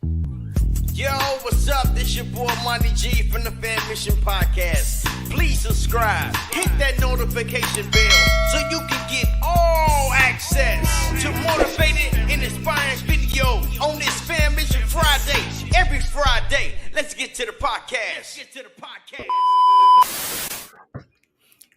Yo, what's up? This your boy Monty G from the Fan Mission Podcast. Please subscribe, hit that notification bell so you can get all access to motivated and inspiring videos on this Fan Mission Friday. Every Friday. Let's get to the podcast.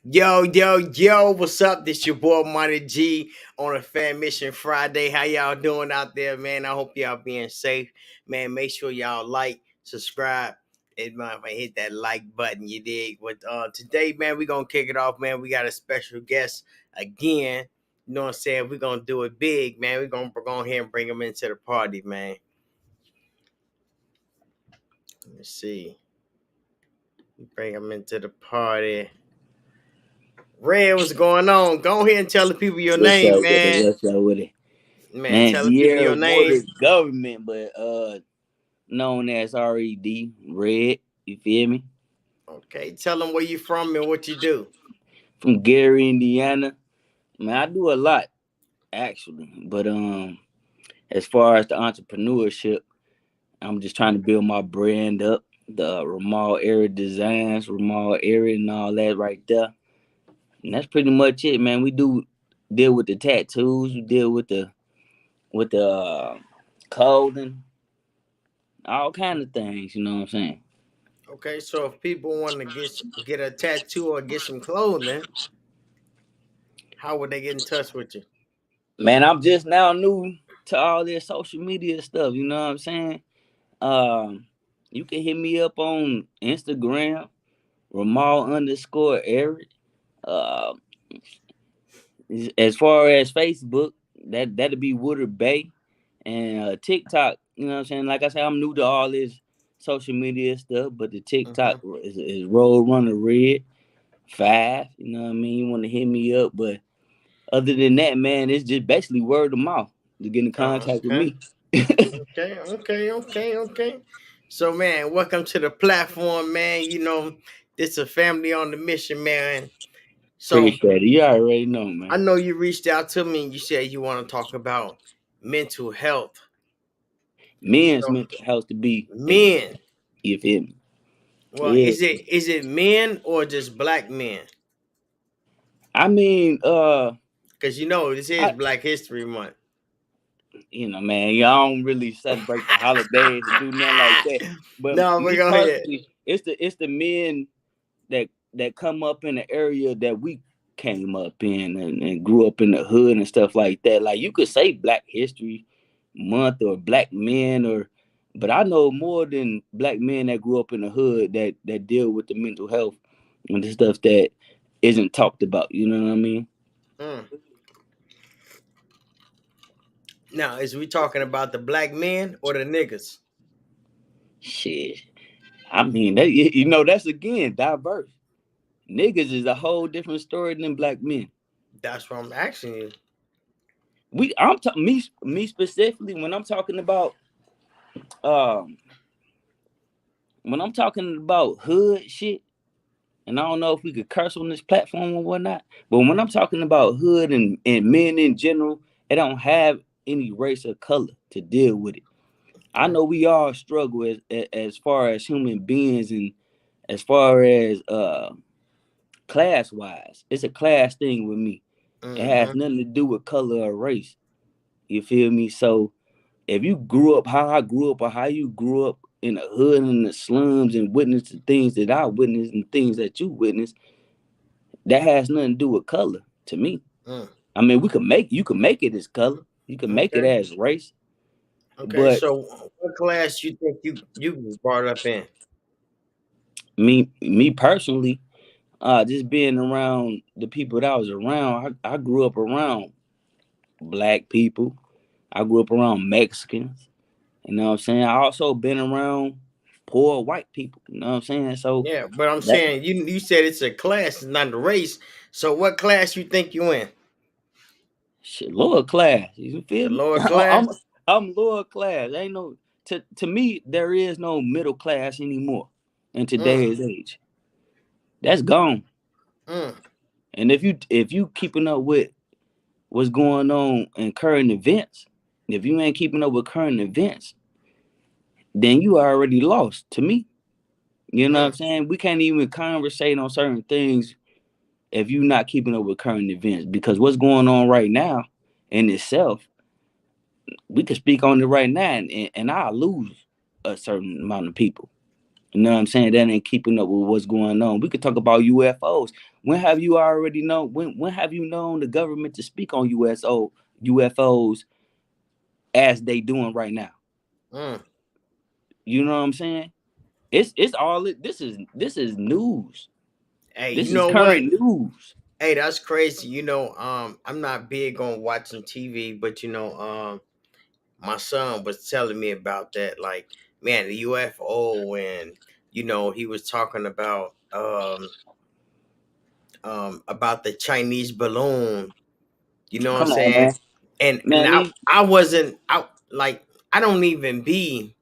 Yo, what's up? This your boy Monty G on a Fan Mission Friday. How y'all doing out there, man? I hope y'all being safe. Man, make sure y'all like, subscribe, and hit that like button, you dig? But today, man, we're gonna kick it off, man. We got a special guest again. You know what I'm saying? We're gonna do it big, man. We're gonna go ahead and bring him into the party, man. Let's see. Bring him into the party. Red, what's going on? Go ahead and tell the people your name, man. What's up with it? Man, tell the people your name. Government, but known as RED, Red. You feel me? Okay, tell them where you from and what you do. From Gary, Indiana. Man, I do a lot, actually. But as far as the entrepreneurship, I'm just trying to build my brand up. The Ramal Area Designs, Ramal Area and all that right there. And that's pretty much it, man. We do deal with the tattoos, we deal with the clothing, all kind of things, you know what I'm saying? Okay, so if people want to get a tattoo or get some clothing, how would they get in touch with you? Man, I'm just now new to all this social media stuff, you know what I'm saying? You can hit me up on Instagram, Ramal_Eric. As far as Facebook, that'll be Woodard Bay, and TikTok. You know what I'm saying? Like I said, I'm new to all this social media stuff, but the TikTok is Road Runner Red 5. You know what I mean? You want to hit me up, but other than that, man, it's just basically word of mouth to get in contact with me. Okay. So, man, welcome to the platform, man. You know, this is a family on the mission, man. So, appreciate it. You already know, man. I know you reached out to me and you said you want to talk about mental health. Men's mental health to be men. You feel me? Well, yeah. Is it men or just black men? I mean, because you know this is Black History Month. You know, man, y'all don't really celebrate the holidays and do nothing like that. But no, we're going ahead. It's the men that come up in the area that we came up in and grew up in the hood and stuff like that. Like you could say Black History Month or Black Men but I know more than black men that grew up in the hood that deal with the mental health and the stuff that isn't talked about. You know what I mean? Now, is we talking about the black men or the niggas? Shit. I mean, that's again diverse. Niggas is a whole different story than black men. That's what I'm asking you. Me specifically when I'm talking about hood shit, and I don't know if we could curse on this platform or whatnot, but when I'm talking about hood and men in general, it don't have any race or color to deal with it. I know we all struggle as far as human beings and as far as class wise. It's a class thing with me. It has nothing to do with color or race. You feel me? So if you grew up how I grew up or how you grew up in the hood and the slums and witnessed the things that I witnessed and things that you witnessed, that has nothing to do with color to me. I mean, you can make it as color. You can make it as race. Okay, but so what class you think you was brought up in? Me personally, just being around the people that I was around, I grew up around black people. I grew up around Mexicans. You know what I'm saying? I also been around poor white people. You know what I'm saying? So yeah, but I'm saying you said it's a class, it's not a race. So what class you think you in? Shit, lower class. You feel me? Lower class. I'm lower class. Ain't no to me. There is no middle class anymore in today's age. That's gone. And if you keeping up with what's going on in current events, if you ain't keeping up with current events, then you already lost to me. You know what I'm Mm. saying? We can't even conversate on certain things if you're not keeping up with current events, because what's going on right now in itself, we could speak on it right now, and I'll lose a certain amount of people. You know what I'm saying? That ain't keeping up with what's going on. We could talk about UFOs. When have you already known? When have you known the government to speak on UFOs as they doing right now? Mm. You know what I'm saying? It's all this is news. Hey, you This is know what? current news. Hey, that's crazy. I'm not big on watching TV, but my son was telling me about that. Like, man, the UFO, and he was talking about the Chinese balloon. You know what I'm Come on, saying? man. And Man, I wasn't out like I don't even be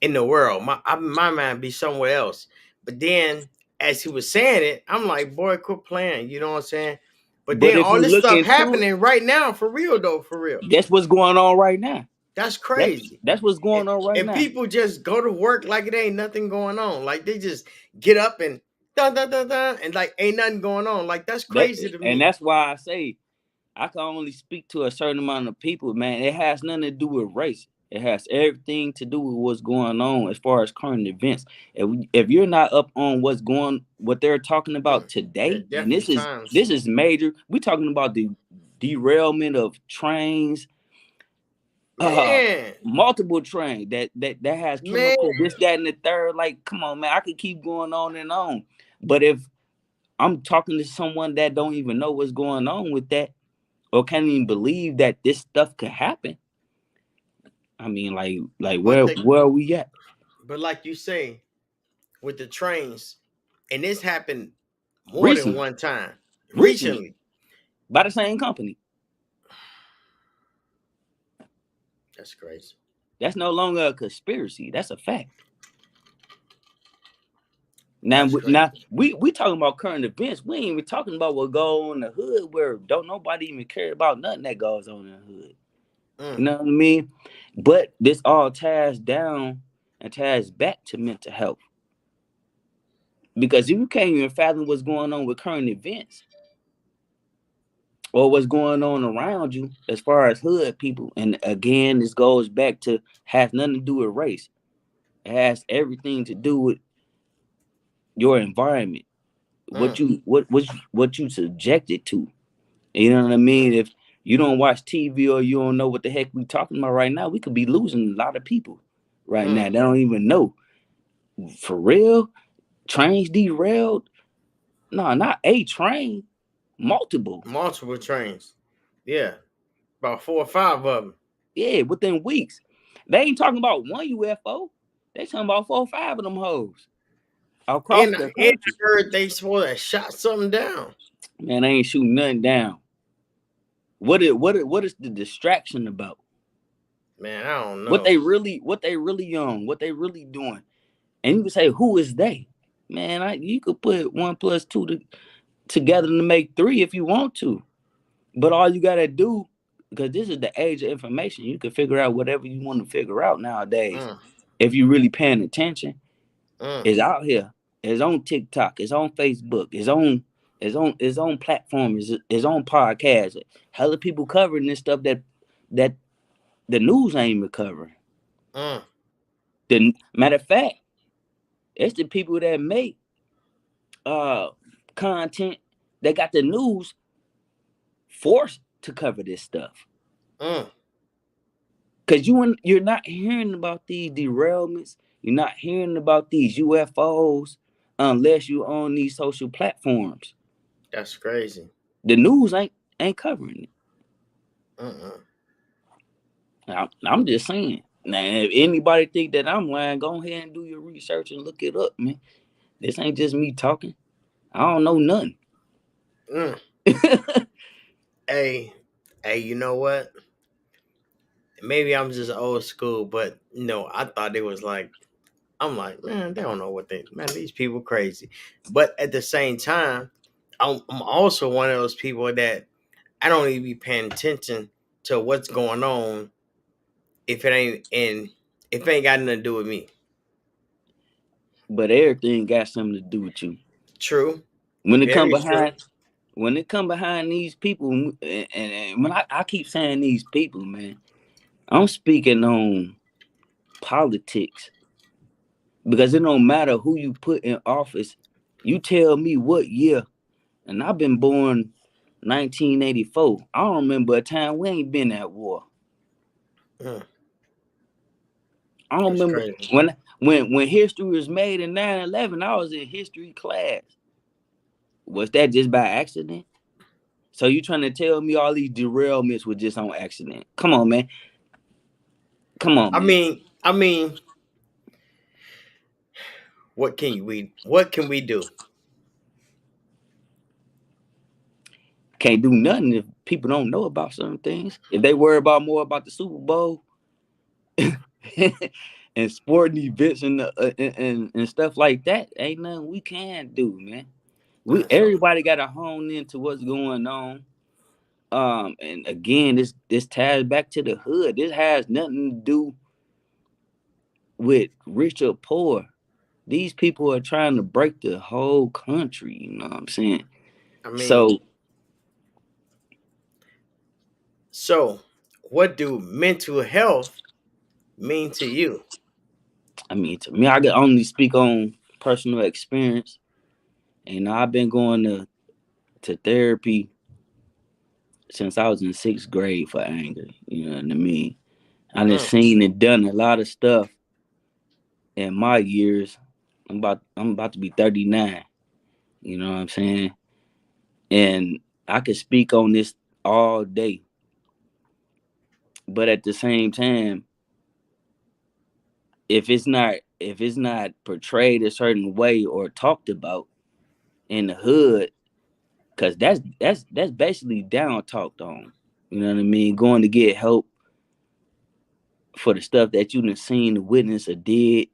in the world. My mind be somewhere else. But then as he was saying it, I'm like, boy, quit playing. You know what I'm saying? But but then if all you this look stuff into it, happening right now, for real though, for real. that's what's going on right now. That's That's crazy. that's what's And, going on right and now. people just go to work like it ain't nothing going on. Like they just get up and dun dun dun dun and like ain't nothing going on. Like that's That crazy to and me. that's why I say I can only speak to a certain amount of people, man. It has nothing to do with race. It has everything to do with what's going on as far as current events. If you're not up on what they're talking about Yeah, today, and definitely times. this is major. We're talking about the derailment of trains, uh Man, multiple trains that has man, chemical this, that, and the third. Like, come on, man. I could keep going on and on. But if I'm talking to someone that don't even know what's going on with that, or can't even believe that this stuff could happen. I mean, like but where are we at? like you say, with the trains, and this happened more than Recently, one time. recently, Recently. by the same company. That's crazy. That's no longer a conspiracy. That's a fact. Now, That's crazy. we talking about current events. We ain't even talking about what go on in the hood, where don't nobody even care about nothing that goes on in the hood. You Mm, know what I mean? But this all ties down and ties back to mental health. Because if you can't even fathom what's going on with current events, or what's going on around you as far as hood people. And again, this goes back to, has nothing to do with race. It has everything to do with your environment, mm, what you subjected to. You know what I mean? If you don't watch TV, or you don't know what the heck we talking about right now, we could be losing a lot of people right now. mm. They don't even know. For real, trains derailed. No, not a train, multiple. Multiple trains. Yeah, about 4 or 5 of them. Yeah, within weeks. They ain't talking about one UFO. They talking about 4 or 5 of them hoes across the And I country. heard they supposed to have shot something down. Man, they ain't shooting nothing down. What is the distraction about? Man, I don't What know. they really on? What they really doing? And you can say, who is they? Man, you could put 1 plus 2 together to make 3 if you want to. But all you gotta do, because this is the age of information, you can figure out whatever you want to figure out nowadays. Mm, If you really paying attention, mm, is out here. It's on TikTok. It's on Facebook. It's on platforms. It's on podcasts. Hella people covering this stuff that the news ain't even covering. mm, The matter of fact, it's the people that make uh content that got the news forced to cover this stuff. mm. Cause you're not hearing about these derailments. You're not hearing about these UFOs unless you on these social platforms. That's crazy. The news ain't covering it. Mm-mm. I'm just saying. Now, if anybody think that I'm lying, go ahead and do your research and look it up, man. This ain't just me talking. I don't know nothing. Mm. Hey, hey, you know what? Maybe I'm just old school, but no, I thought it was like I'm like, man, they don't know what they man, these people crazy. But at the same time, I'm also one of those people that I don't even be paying attention to what's going on if it ain't in. If it ain't got nothing to do with me. But everything got something to do with you. True. When it come Very true. behind, when it come behind these people, and when I keep saying these people, man, I'm speaking on politics because it don't matter who you put in office. You tell me what year, and I've been born 1984. I don't remember a time we ain't been at war. Mm, I don't that's remember crazy. when history was made in 9/11. I was in history class. Was that just by accident? So you trying to tell me all these derailments were just on accident? Come on, man. Come on, I man. mean, I mean, what can we do? Can't do nothing if people don't know about certain things. If they worry about more about the Super Bowl and sporting events and stuff like that, ain't nothing we can do, man. We So everybody got to hone into what's going on. And again, this ties back to the hood. This has nothing to do with rich or poor. These people are trying to break the whole country. You know what I'm saying? I mean, So, so what do mental health mean to you? I mean, to me, I can only speak on personal experience. And I've been going to therapy since I was in sixth grade for anger. You know what I mean? I done Mm, seen and done a lot of stuff in my years. I'm about to be 39. You know what I'm saying? And I could speak on this all day. But at the same time, if it's not portrayed a certain way or talked about in the hood, because that's basically down talked on. You know what I mean? Going to get help for the stuff that you done seen, witness, or did.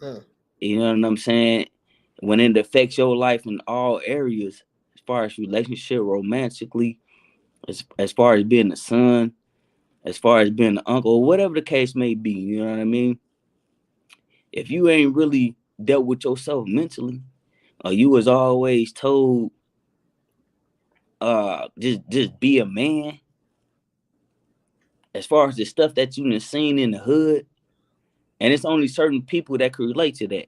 mm, You know what I'm saying? When it affects your life in all areas, as far as relationship, romantically, as far as being a son, as far as being an uncle, whatever the case may be. You know what I mean? If you ain't really dealt with yourself mentally, or you was always told, just be a man. As far as the stuff that you done seen in the hood, and it's only certain people that could relate to that.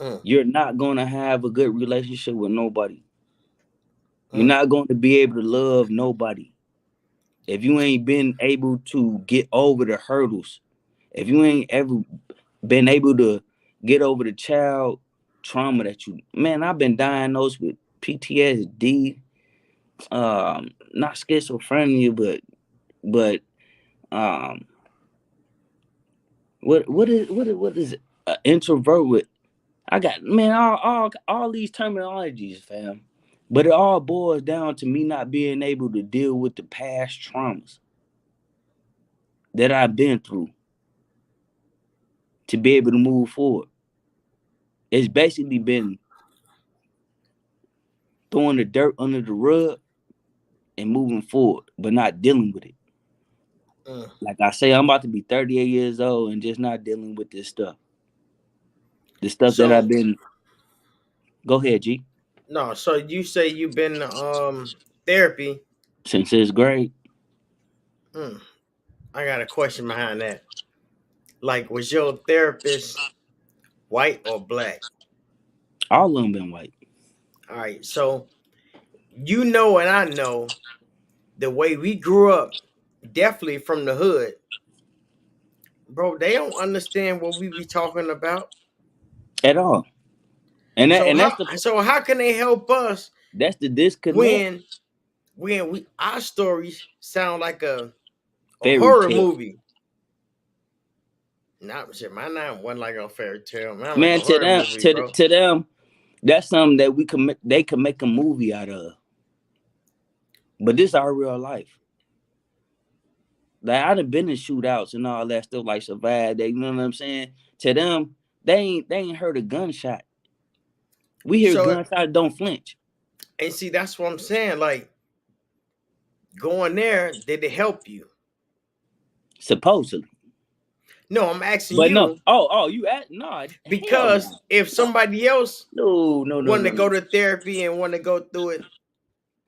mm, You're not gonna have a good relationship with nobody. You're mm, not going to be able to love nobody if you ain't been able to get over the hurdles. If you ain't ever been able to get over the child trauma that you, man, I've been diagnosed with PTSD, not schizophrenia, but um, what is it? Introvert with. I got, man, all these terminologies, fam. But it all boils down to me not being able to deal with the past traumas that I've been through to be able to move forward. It's basically been throwing the dirt under the rug and moving forward, but not dealing with it. mm. Like I say, I'm about to be 38 years old and just not dealing with this stuff. The stuff that I've So been. Go ahead, G. no, so you say you've been therapy. Since 6th grade, Mm, I got a question behind that. Like, was your therapist white or black? all of them been white. All right, so you know and I know the way we grew up, definitely from the hood, bro. They don't understand what we be talking about. At all. And that, So and how so how can they help us that's the disconnect. when we our stories sound like a Fairy horror tale. movie? Not shit, mine not one like a fairy tale, man, like a Man, to horror them, movie, to bro. to them, that's something that they can make a movie out of. But this our real life. Like I done been in shootouts and all that stuff, like survived. They, you know what I'm saying? To them, they ain't heard a gunshot. We hear So gunshot, don't flinch. and see, that's what I'm saying. Like going there, did it help you? Supposedly, No, I'm asking But no, you you at no, hell no, because if somebody else no, no, no, want to no, go no, to therapy and want to go through it,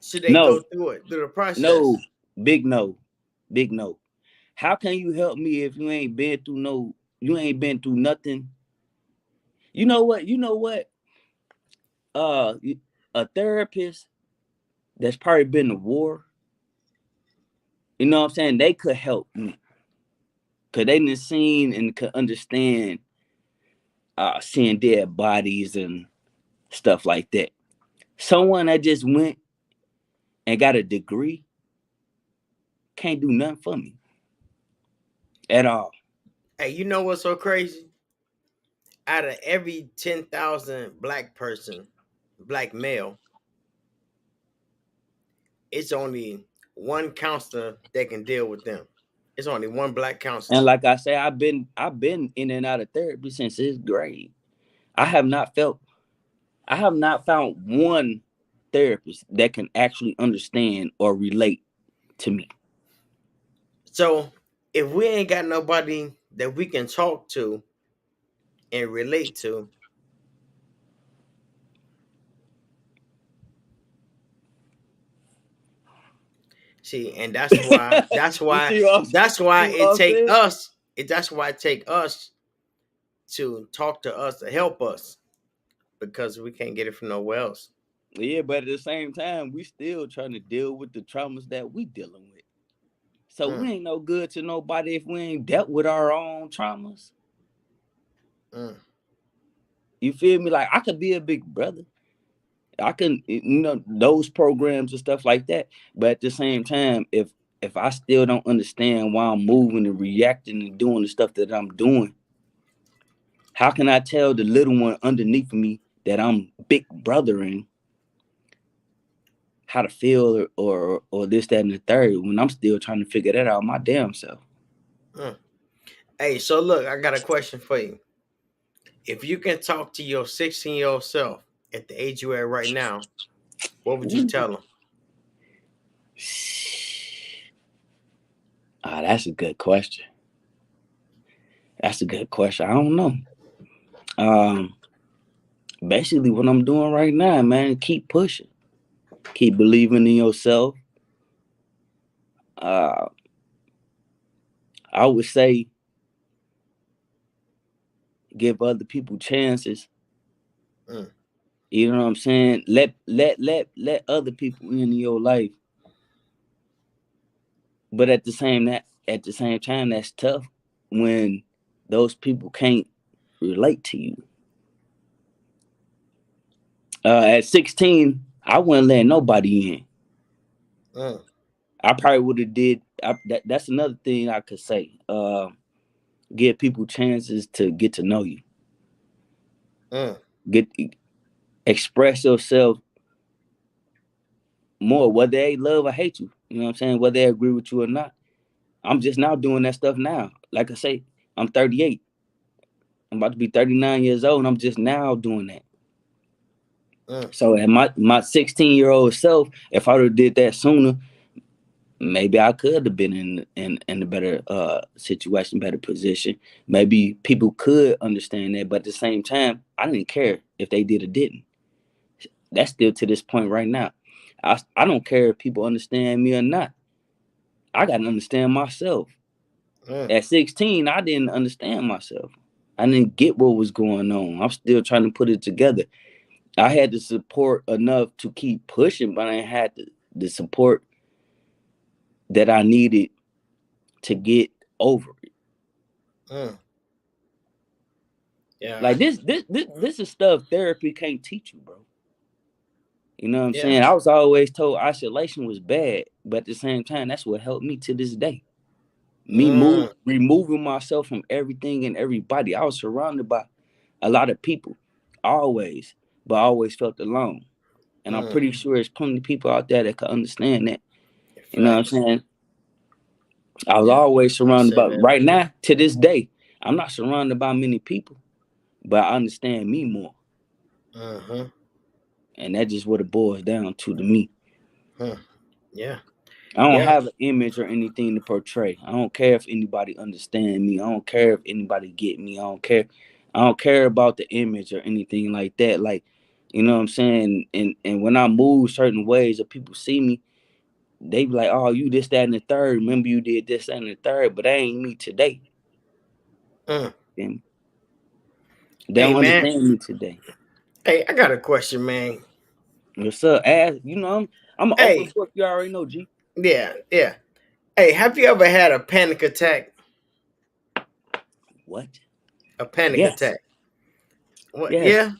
should they no, go through it through the no, process? big no, big no. How can you help me if you ain't been through nothing? You know what? You know what? Uh, a therapist that's probably been to war. You know what I'm saying? They could help me because they done seen and could understand seeing dead bodies and stuff like that. Someone that just went and got a degree can't do nothing for me at all. Hey, you know what's so crazy? Out of every 10,000 black male, it's only one counselor that can deal with them. It's only one black And counselor. like I say, I've been in and out of therapy since 6th grade. I have not felt I have not found one therapist that can actually understand or relate to me. So if we ain't got nobody that we can talk to and relate to, see, and that's why that's You why see what I'm, that's why see what it I'm take saying? us. That's why it take us to talk to us to help us because we can't get it from nowhere else. Yeah, but at the same time, we still trying to deal with the traumas that we dealing with. So Mm, we ain't no good to nobody if we ain't dealt with our own traumas. mm. You feel me? Like I could be a big brother. I can, those programs and stuff like that. But at the same time, if I still don't understand why I'm moving and reacting and doing the stuff that I'm doing, how can I tell the little one underneath me that I'm big brothering how to feel or this, that, and the third when I'm still trying to figure that out my damn self? Mm. Hey, so look, I got a question for you. If you can talk to your 16-year-old self at the age you're at right now, what would you Ooh. tell them? That's a good question. That's a good question. I don't know. Um, Basically, what I'm doing right now, man, keep pushing, keep believing in yourself. Uh, I would say give other people chances. Mm, You know what I'm saying? Let other people in your life, but at the same time, that's tough when those people can't relate to you. At 16, I wouldn't let nobody in. mm, I probably would have did. That's another thing I could say. Give people chances to get to know you. mm, Get express yourself more, whether they love or hate you. You know what I'm saying? Whether they agree with you or not. I'm just now doing that stuff now. Like I say, I'm 38. I'm about to be 39 years old, and I'm just now doing that. mm. So at my 16-year-old self, if I would have did that sooner, maybe I could have been in a better situation, better position. Maybe people could understand that, but at the same time, I didn't care if they did or didn't. That's still to this point right now. I don't care if people understand me or not. I got to understand myself. Mm, At 16, I didn't understand myself. I didn't get what was going on. I'm still trying to put it together. I had the support enough to keep pushing, but I had the support that I needed to get over it. mm. Yeah, Like this is stuff therapy can't teach you, bro. You know what I'm yeah. saying? I was always told isolation was bad, but at the same time, that's what helped me to this day. Me Mm, removing myself from everything and everybody. I was surrounded by a lot of people, always, but I always felt alone. And I'm mm. pretty sure there's plenty of people out there that can understand that. You know what I'm Facts. saying? I was Yeah, always you surrounded said by, that. right now, to this day, I'm not surrounded by many people, but I understand me more. Mm-hmm. And that's just what it boils down to me. Hmm. Yeah. I don't Yeah. have an image or anything to portray. I don't care if anybody understand me. I don't care if anybody get me. I don't care. I don't care about the image or anything like that. Like, you know what I'm saying? And when I move certain ways or people see me, they be like, "Oh, you this, that, and the third. Remember you did this, that, and the third, but that ain't me today." Mm. And they Hey don't man. understand me today. Hey, I got a question, man. What's up? Ask, you know, I'm an open Hey, book. You already know, G. yeah, yeah. Hey, have you ever had a panic attack? What? A panic Yes, attack. What? yes. Yeah.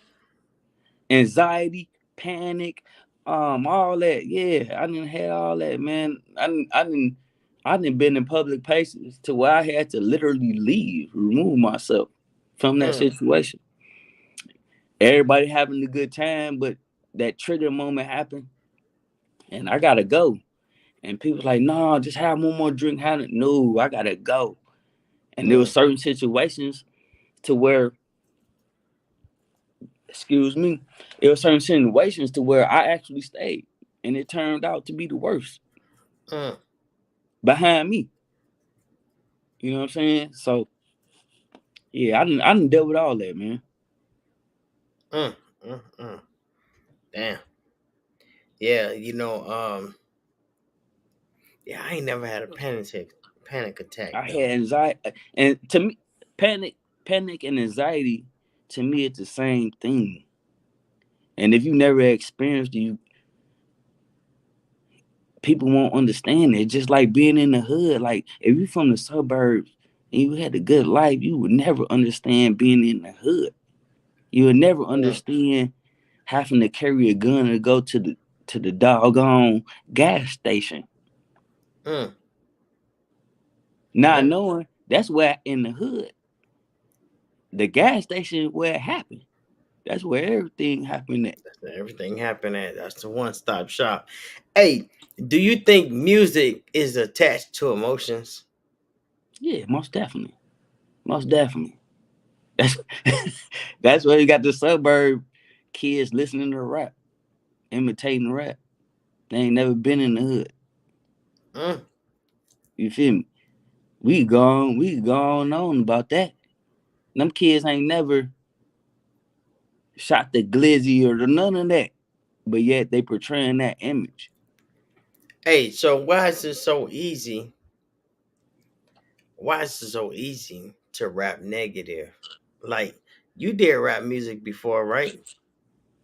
Anxiety, panic, all that. Yeah, I didn't have all that, man. I didn't been in public places to where I had to literally leave, remove myself from that Mm, situation. Everybody having a good time, but that trigger moment happened, and I gotta go. And people's like, "No, just have one more drink." Have it? No, I gotta go. And there was mm, certain situations to where, excuse me, there were certain situations to where I actually stayed, and it turned out to be the worst mm, behind me. You know what I'm saying? So yeah, I didn't deal with all that, man. mm, mm. Damn. Yeah, yeah, I ain't never had a panic attack I though. had anxiety, and to me, panic and anxiety, to me, it's the same thing. And if you never experienced it, people won't understand it. Just like being in the hood. Like if you from the suburbs and you had a good life, you would never understand being in the hood. You would never Mm, understand having to carry a gun to go to the doggone gas station. mm. Not Yeah. knowing that's where in the hood, the gas station is where it happened. That's where everything happened at. Everything happened at that's the one stop shop. Hey, do you think music is attached to emotions? Yeah, most definitely. Most definitely. That's that's where you got the suburb kids listening to rap, imitating rap. They ain't never been in the hood. Mm, You feel me? We gone on about that. Them kids ain't never shot the glizzy or the none of that. But yet they portraying that image. hey, so why is it so easy? Why is it so easy to rap negative? Like you did rap music before, right?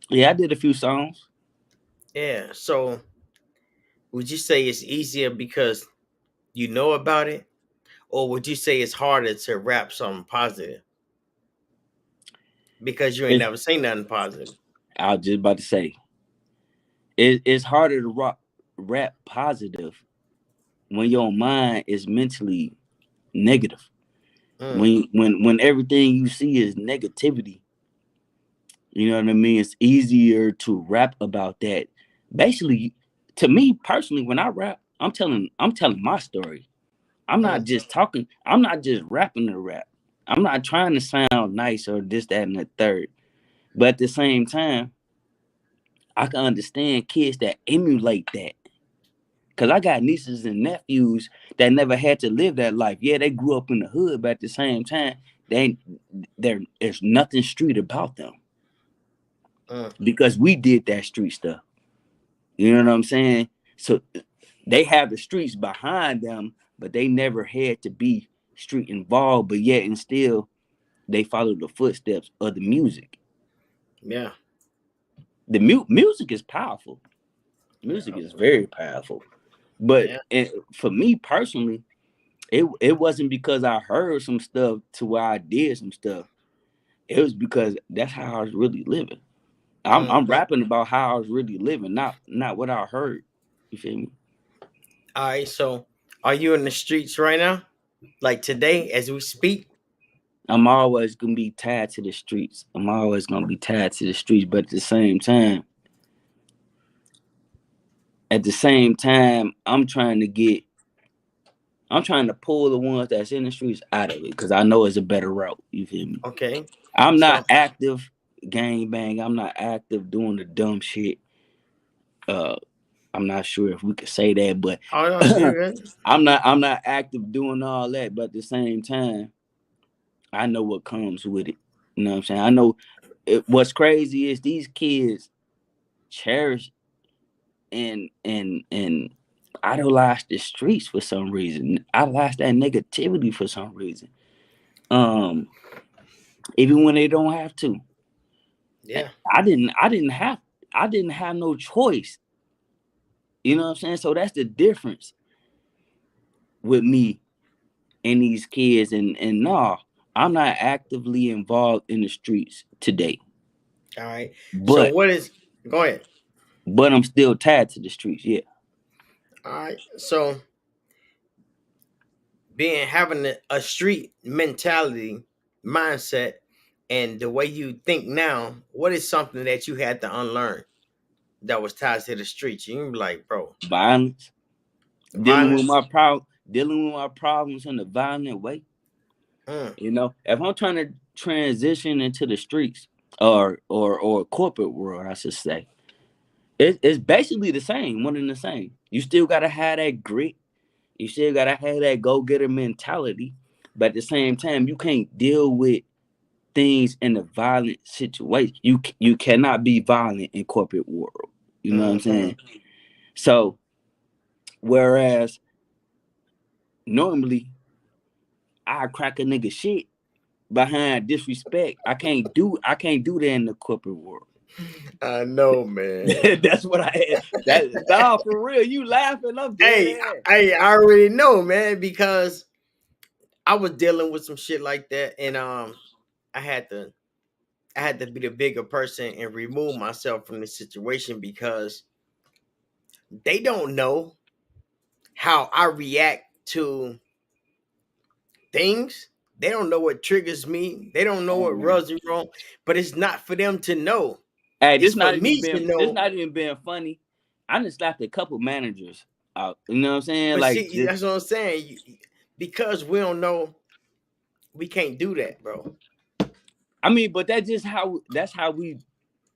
Yeah, I did a few songs. Yeah. So would you say it's easier because you know about it? Or would you say it's harder to rap something positive because you ain't It's, never seen nothing positive? I was just about to say, it's harder to rap positive when your mind is mentally negative. Mm, When everything you see is negativity, you know what I mean? It's easier to rap about that. Basically, to me personally, when I rap, I'm telling my story. mm, I'm not just rapping the rap. I'm not trying to sound nice or this, that, and the third. But at the same time, I can understand kids that emulate that. Cause I got nieces and nephews that never had to live that life. Yeah, they grew up in the hood, but at the same time, they there's nothing street about them mm. because we did that street stuff. You know what I'm saying? So they have the streets behind them, but they never had to be street involved. But yet and still, they follow the footsteps of the music. Yeah. The music is powerful. Music is very powerful. But Yeah. for me personally, it wasn't because I heard some stuff to where I did some stuff. It was because that's how I was really living. I'm Mm-hmm. rapping about how I was really living, not what I heard. You feel me? All right. So, are you in the streets right now? Like today, as we speak? I'm always gonna be tied to the streets. I'm always gonna be tied to the streets, but at the same time, I'm trying to pull the ones that's in the streets out of it because I know it's a better route. You feel me? Okay. I'm So, not active gang bang. I'm not active doing the dumb shit. Uh, I'm not sure if we could say that, but Oh no, you're good. I'm not active doing all that, but at the same time, I know what comes with it. You know what I'm saying? I know what's crazy is these kids cherish and idolize the streets for some reason. Idolize that negativity for some reason. Um, Even when they don't have to. Yeah. I didn't have no choice. You know what I'm saying? So that's the difference with me and these kids. And no, I'm not actively involved in the streets today. All right. So But what is? Go ahead. I'm still tied to the streets. Yeah. All right. So being having a street mentality mindset and the way you think now, what is something that you had to unlearn that was tied to the streets? You can be like, bro, Violence. Dealing with violence. my problem dealing with my problems in a violent way. Mm, If I'm trying to transition into the streets or corporate world, I should say, it's basically the same, one and the same. You still gotta have that grit. You still gotta have that go getter mentality. But at the same time, you can't deal with things in a violent situation. You cannot be violent in corporate world. You know what I'm mm-hmm. saying? So whereas normally I crack a nigga shit behind disrespect, I can't do that in the corporate world. I know, man. That's what I had. That nah, for real. You laughing? I'm dead Hey, ass. I already know, man, because I was dealing with some shit like that, and I had to I had to be the bigger person and remove myself from the situation because they don't know how I react to things. They don't know what triggers me. They don't know Hey what man. rubs me wrong. But it's not for them to know. Hey, It's for me to this know. not even being funny. I just slapped a couple managers out. You know what I'm saying? But Like see, just that's what I'm saying. Because we don't know, we can't do that, bro. I mean, but that's how we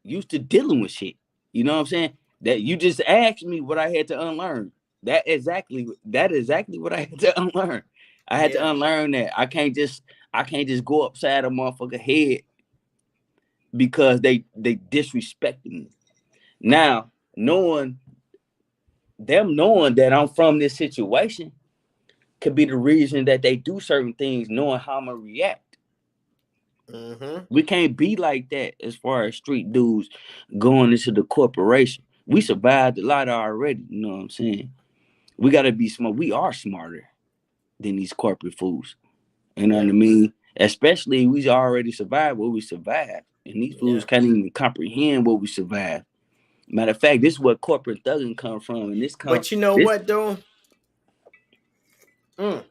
used to dealing with shit. You know what I'm saying? That you just asked me what I had to unlearn. That exactly what I had to unlearn. I had to Yeah. unlearn that I can't just go upside a motherfucker head because they disrespecting me. Now, knowing that I'm from this situation could be the reason that they do certain things, knowing how I'm gonna react. Mm-hmm. We can't be like that as far as street dudes going into the corporation. We survived a lot already, you know what I'm saying? We gotta be smart. We are smarter than these corporate fools. You know what Yeah. I mean? Especially we already survived what we survived. And these fools Yeah. can't even comprehend what we survived. Matter of fact, this is where corporate thugging come from. And But you know this what though? Mm,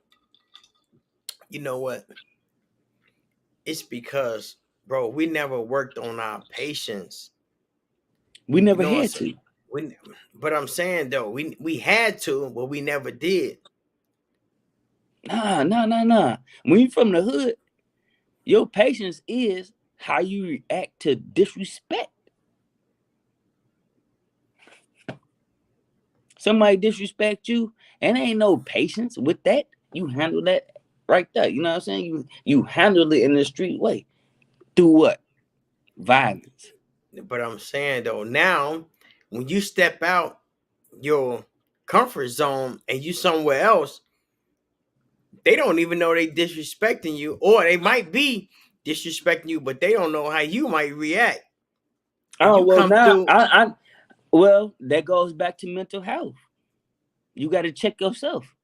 you know what? It's because, bro, we never worked on our patience. we You never know what I'm had saying? to. We, but I'm saying though, we had to, but we never did. Nah, nah, nah, nah. When you from the hood, your patience is how you react to disrespect. Somebody disrespect you, and ain't no patience with that. You handle that right there. You know what I'm saying? You handle it in the street way. Through what? Violence. But I'm saying though, now when you step out your comfort zone and you somewhere else, they don't even know they disrespecting you, or they might be disrespecting you, but they don't know how you might react. And Oh you well, come now through. well that goes back to mental health. You got to check yourself.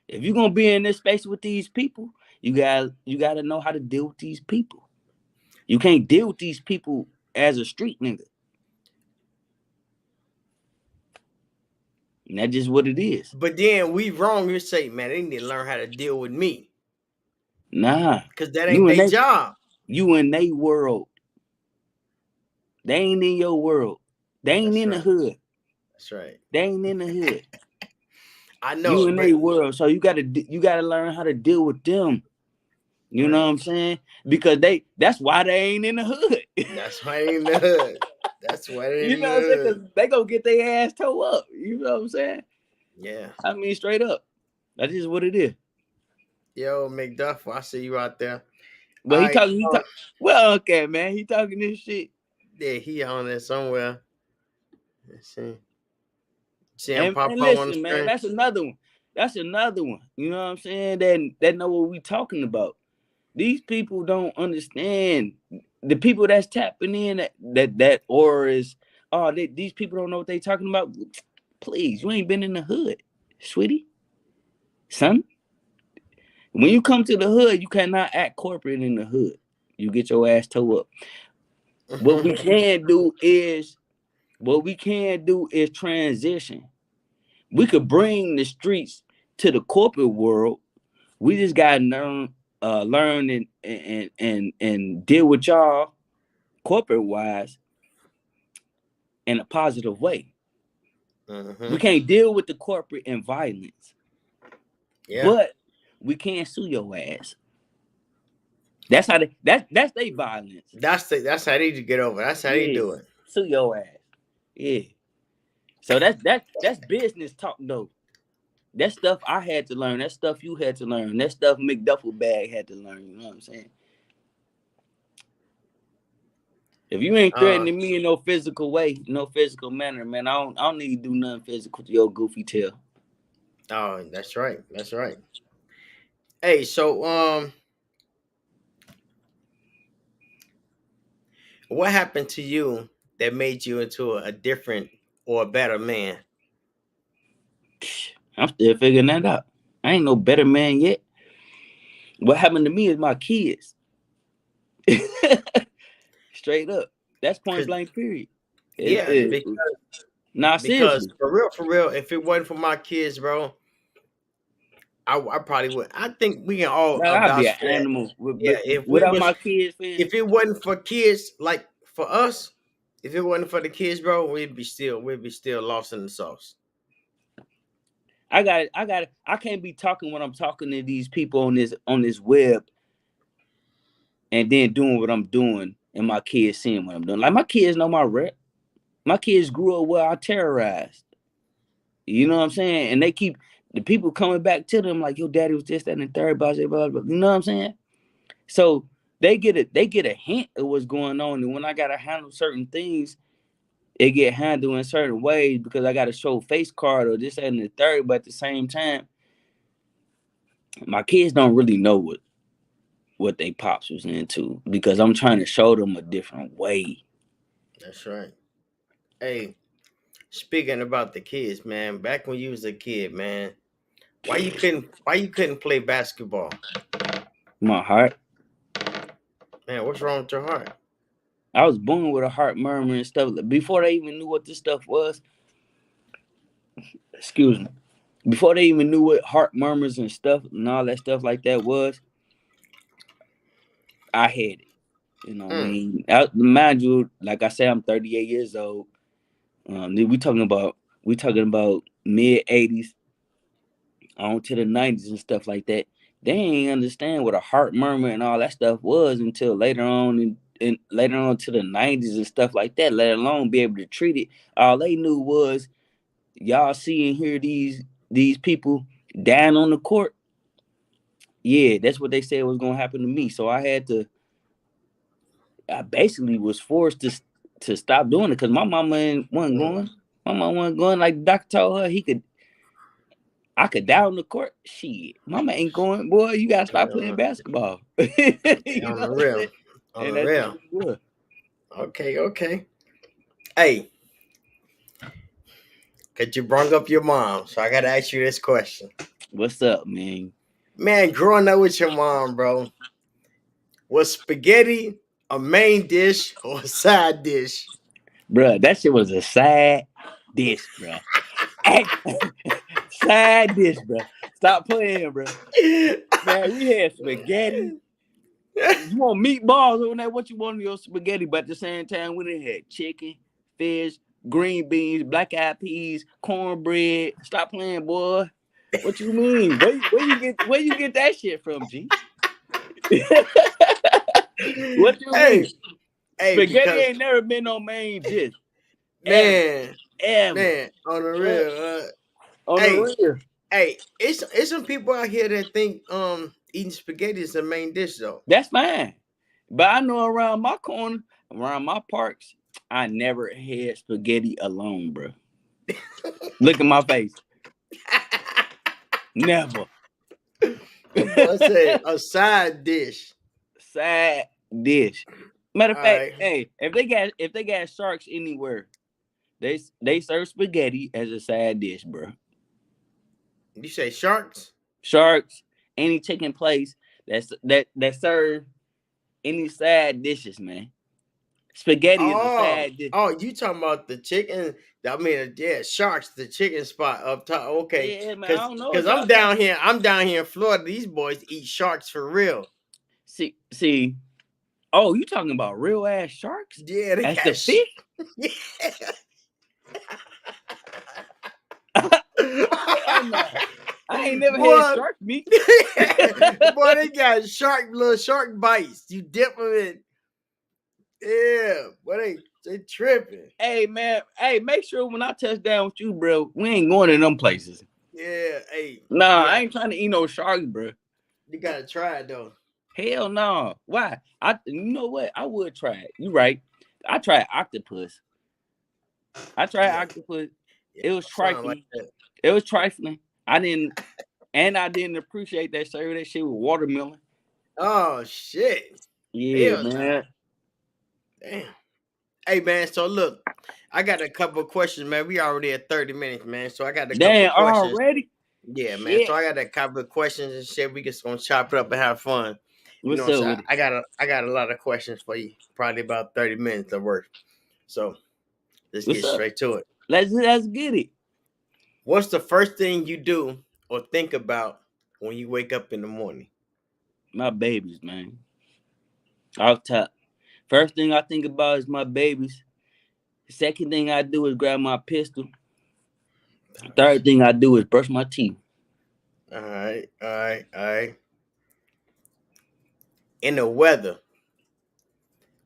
If you're gonna be in this space with these people, you gotta know how to deal with these people. You can't deal with these people as a street nigga. And that's just what it is. But then we wrong. You say, man, they need to learn how to deal with me Nah, because that ain't you in their they job. you in they world. They ain't in your world. They ain't That's in the right. hood. That's right. They ain't in the hood. I You know, in but their world, so you gotta learn how to deal with them. You know right. what I'm saying? Because that's why they ain't in the hood. That's why I ain't in the hood. That's what it You know what I'm saying? is. Because they gonna get their ass toe up. You know what I'm saying? Yeah. I mean, straight up. That's just what it is. Yo, McDuff, I see you out there. But All he right. talking. Well, okay, man. He talking this shit. Yeah, he on there somewhere. Let's see. See him And pop up on the listen, man. screen. That's another one. That's another one. You know what I'm saying? That know what we talking about. These people don't understand. The people that's tapping in that aura is. Oh, these people don't know what they talking about. Please, you ain't been in the hood, sweetie, son. When you come to the hood, you cannot act corporate in the hood. You get your ass toe up. What we can do is transition. We could bring the streets to the corporate world. We just gotta learn and deal with y'all corporate wise in a positive way. We can't deal with the corporate in violence, Yeah. but we can't sue your ass. That's how that's their violence. That's how they get over. That's how they Yeah, do it. sue your ass. Yeah. So that's business talk though. That stuff I had to learn. That stuff you had to learn. That stuff McDuffel bag had to learn. You know what I'm saying? If you ain't Uh threatening me in no physical way, no physical manner, man, I don't need to do nothing physical to your goofy tail. oh, that's right. That's right. Hey, so what happened to you that made you into a different or a better man? I'm still figuring that out. I ain't no better man yet. What happened to me is my kids. Straight up. That's point Cause blank period. yeah, Nah, because seriously. for real, if it wasn't for my kids, bro, I probably would. I think we can all Nah, I'd be vouch an for that. animal. Yeah, if we Without was, my kids, fam, if it wasn't for kids, like for us, if it wasn't for the kids, bro, we'd be still lost in the sauce. I can't be talking when I'm talking to these people on this web and then doing what I'm doing and my kids seeing what I'm doing. Like my kids know my rep. My kids grew up where I terrorized. You know what I'm saying? And they keep the people coming back to them like, your daddy was this, that, and the third, blah, blah, blah, blah. You know what I'm saying? So they get a hint of what's going on. And when I gotta handle certain things, it get handled in certain ways because I gotta show face card or this, that, and the third. But at the same time, my kids don't really know what they pops was into because I'm trying to show them a different way. That's right. Hey, speaking about the kids, man, back when you was a kid, man, why you couldn't play basketball? My heart. Man, what's wrong with your heart? I was born with a heart murmur and stuff. Before they even knew what this stuff was, excuse me. Before they even knew what heart murmurs and stuff and all that stuff like that was, I had it. You know what I Mm, mean? Mind you, like I said, I'm 38 years old. We talking about mid 80s on to the 90s and stuff like that. They ain't understand what a heart murmur and all that stuff was until later on and later on to the 90s and stuff like that, let alone be able to treat it. All they knew was y'all see and hear these people down on the court. Yeah, that's what they said was gonna happen to me. So I basically was forced to stop doing it because my mama wasn't mm. going. My mama wasn't going. Like the doctor told her I could die on the court. Shit, mama ain't going. Boy, you gotta stop playing Uh, basketball. You on know the what I'm real, saying? on And the that's just real. what it was. Okay, okay. Hey, cause you brung up your mom, so I gotta ask you this question. What's up, man? Man, growing up with your mom, bro, was spaghetti a main dish or a side dish? Bruh, that shit was a side dish, bruh. Side dish, bruh. Stop playing, bruh. Man, we had spaghetti. You want meatballs on that? What you want in your spaghetti? But at the same time, we done had chicken, fish, green beans, black eyed peas, cornbread. Stop playing, boy. What you mean? Where you get that shit from, G? What you Hey, mean? Hey, Spaghetti because ain't never been no main dish. Ever. man, Ever. man, on the What? real, On the hey, real. hey, it's some people out here that think eating spaghetti is the main dish though. That's fine. But I know around my corner, around my parks, I never had spaghetti alone, bro. Look at my face. Never. That boy said a side dish. Side dish. Matter All of fact, right, hey, if they got sharks anywhere, they serve spaghetti as a side dish, bro. you say sharks? Sharks, any chicken place that serve any side dishes, man. Spaghetti is a Oh, side dish. oh, you talking about the chicken? I mean, yeah, sharks, the chicken spot up top. Okay, Yeah, man. I cause don't know cause what I'm y'all talking. down here. I'm down here in Florida. These boys eat sharks for real. See. Oh, you talking about real ass sharks? Yeah, they As the got. fish? Yeah. Hell no. I ain't never had Boy, shark meat. boy, they got little shark bites. You dip them in. Yeah, boy, they tripping. Hey man, hey, make sure when I touch down with you, bro, we ain't going to them places. Yeah, hey, Nah, I yeah, ain't trying to eat no sharks, bro. you gotta try it though. Hell no. Why? You know what? I would try it. You right. I tried octopus. I tried Yeah, octopus. yeah, It was something like trifling. that. It was trifling. I didn't appreciate that serve that shit with watermelon. Oh shit. Yeah, Hell no. man. Damn. Hey man, so look, I got a couple of questions, man. We already at 30 minutes, man. So I got a couple Damn, of questions. already? Yeah, man. So Shit. I got a couple of questions and shit. We just gonna chop it up and have fun. You know What's what I'm up saying? with it? I got a lot of questions for you. Probably about 30 minutes of work. So let's What's get up? straight to it. Let's get it. What's the first thing you do or think about when you wake up in the morning? My babies, man. Off top. First thing I think about is my babies. Second thing I do is grab my pistol. Third thing I do is brush my teeth. All right, all right, all right. In the weather,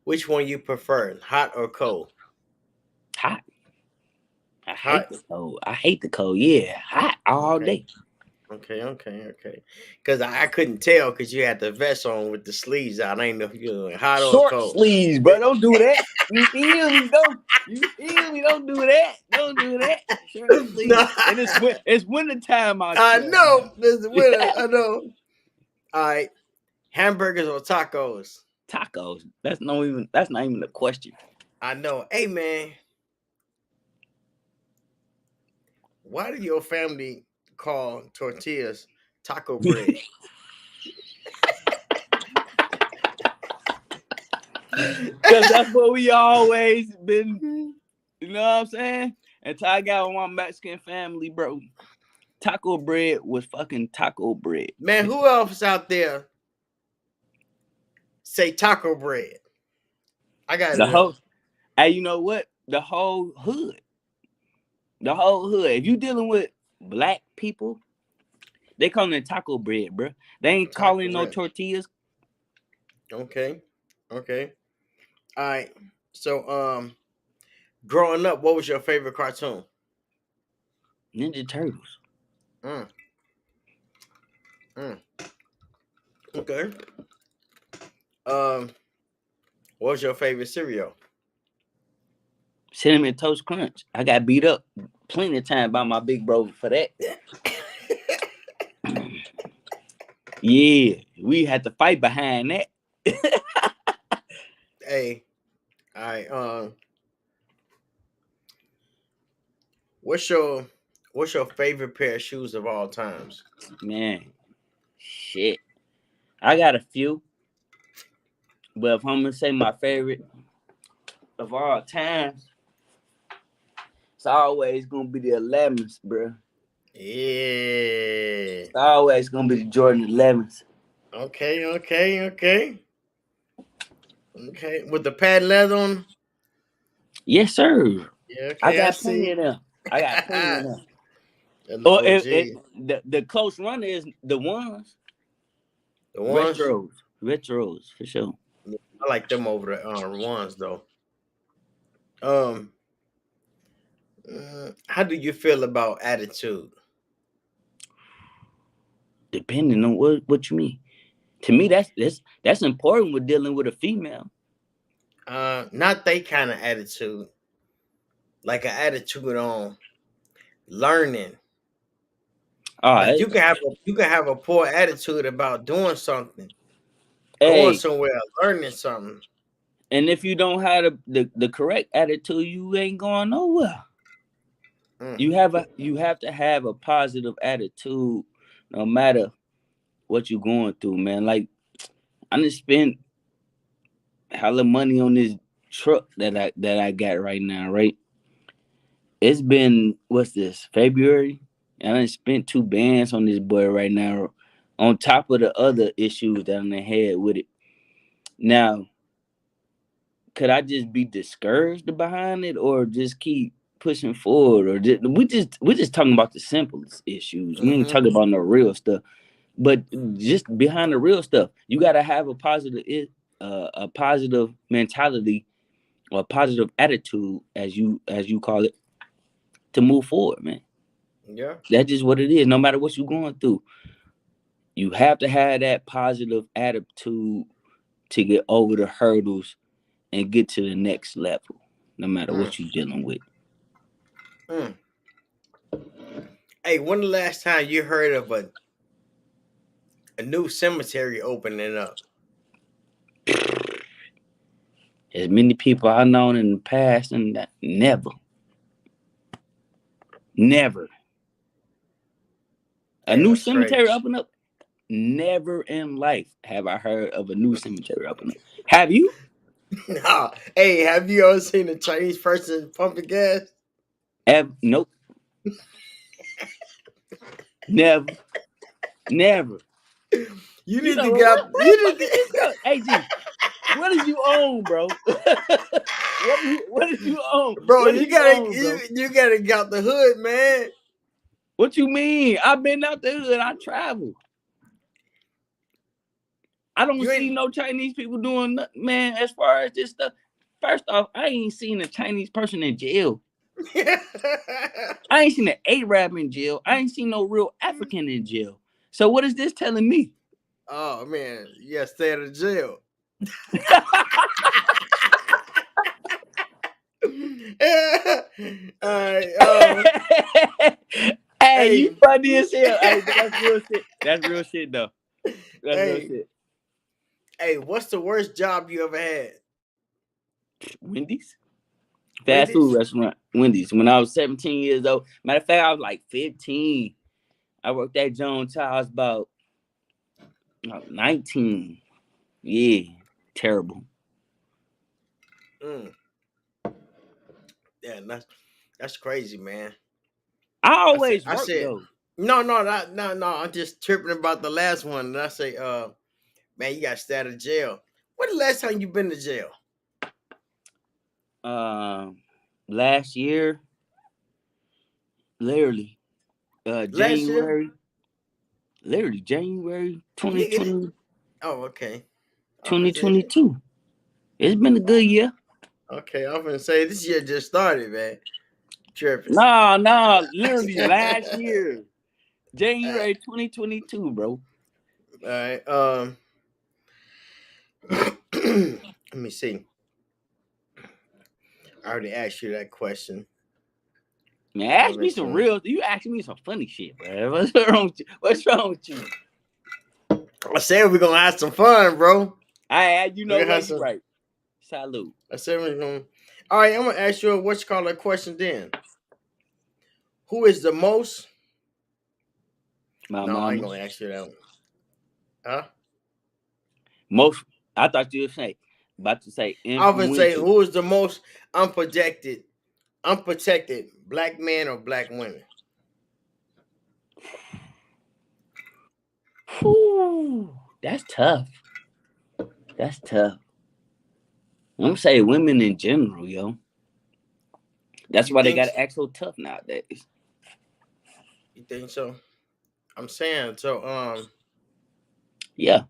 which one you prefer, hot or cold? Hot. I hate Hot. the cold. I hate the cold. Yeah, hot all Okay. day. Okay. Because I couldn't tell because you had the vest on with the sleeves out. I didn't know if you were hot or Short cold. sleeves, bro. Don't do that. You feel me? Don't you feel me? Don't do that. Don't do that. Short sleeves. No, And it's winter time out I there, man. know. This is winter. I know. All right. Hamburgers or tacos? Tacos. That's not even a question. I know. Hey, man, why do your family call tortillas taco bread? Cause that's what we always been, you know what I'm saying? Until I got with my Mexican family, bro. Taco bread was fucking taco bread. Man, who else out there say taco bread? I gotta The know. whole Hey, you know what? The whole hood. The whole hood. If you dealing with black people, they calling it taco bread, bro. They ain't Taco calling no bread. tortillas. Okay. Okay. All right. So, growing up, what was your favorite cartoon? Ninja Turtles. Mm, mm. Okay. Um, what was your favorite cereal? Cinnamon Toast Crunch. I got beat up plenty of time by my big bro for that. Yeah, we had to fight behind that. Hey, all right. What's your what's your favorite pair of shoes of all times? Man, shit. I got a few, but if I'm gonna say my favorite of all time, it's always gonna be the 11s, bro. Yeah. It's always gonna be the Jordan 11s. Okay. Okay. With the patent leather on. Yes, sir. Yeah. I Okay. I got plenty see. of them. I got plenty of them. An Or OG. the close runner is the ones The ones. retros for sure. I like them over the ones though. Um, how do you feel about attitude? Depending on what you mean. To me, that's important with dealing with a female. Not they kind of attitude, like an attitude on learning. All Like right. you can have a poor attitude about doing something, going Hey, somewhere, learning something. and if you don't have the correct attitude, you ain't going nowhere. Mm, You have to have a positive attitude no matter what you're going through, man. Like I just spent hella money on this truck that I got right now, right? It's been what's this, February? And I done spent 2 bands on this boy right now, on top of the other issues that I done had with it. Now, could I just be discouraged behind it, or just keep pushing forward, or we're just talking about the simplest issues. We ain't mm-hmm. talking about no real stuff. But just behind the real stuff, you gotta have a positive mentality or a positive attitude, as you call it, to move forward, man. Yeah. That's just what it is. No matter what you're going through, you have to have that positive attitude to get over the hurdles and get to the next level, no matter Mm, what you're dealing with. mm. Hey, when the last time you heard of a new cemetery opening up? As many people I known in the past, and that never a Hey, new that's cemetery crazy. up and up. Never in life have I heard of a new cemetery up and up. Have you? Nah. Hey, have you ever seen a Chinese person pumping gas? Nope. Never. Never. You You need know to what? get Where, out. where the You fuck need is this to, go? Hey G, what did you own, bro? what did you own? bro. What did You you gotta own, bro? you gotta get out the hood, man. What you mean? I've been out the hood. I travel. I don't You see ain't. no Chinese people doing nothing, man. As far as this stuff, first off, I ain't seen a Chinese person in jail. I ain't seen an Arab in jail. I ain't seen no real African in jail. So what is this telling me? Oh man, you gotta stay out of jail. All right. Hey, you Hey, funny as hell. Hey, but that's real shit. That's real shit though. That's real hey, shit. hey. What's the worst job you ever had? Wendy's? Fast food Wendy's. restaurant. Wendy's. When I was 17 years old. Matter of fact, I was like 15. I worked at Jones till I was about 19. Yeah. Terrible. Mm, yeah, that's crazy, man. I I said, always I work said, though. no. I'm just tripping about the last one. And I say, man, you got to stay out of jail. When the last time you been to jail? Um Last year, literally, Last year, January nigga. 2020, Oh, okay. I was gonna say, 2022. It's been a good year. okay. I was gonna say this year just started, man. Tripping. No, literally last year, All right. January 2022, bro. All right. Let me see. I already asked you that question. Man, Let ask me me some see. real. You ask me some funny shit, bro. What's wrong with you? What's wrong with you? I said we're gonna have some fun, bro. You We're know gonna what? have You some. right. Salute. I said we're gonna. All right, I'm gonna ask you a what you call that question then. Who is the most? My No, I ain't gonna mama's ask you that one. Huh? most. I thought you were saying about to say I often say influential. who is the most unprotected black man or black women? Whew, that's tough. That's tough. I'm gonna say women in general, yo. That's You why they think? gotta act so tough nowadays. You think so? I'm saying so. Yeah.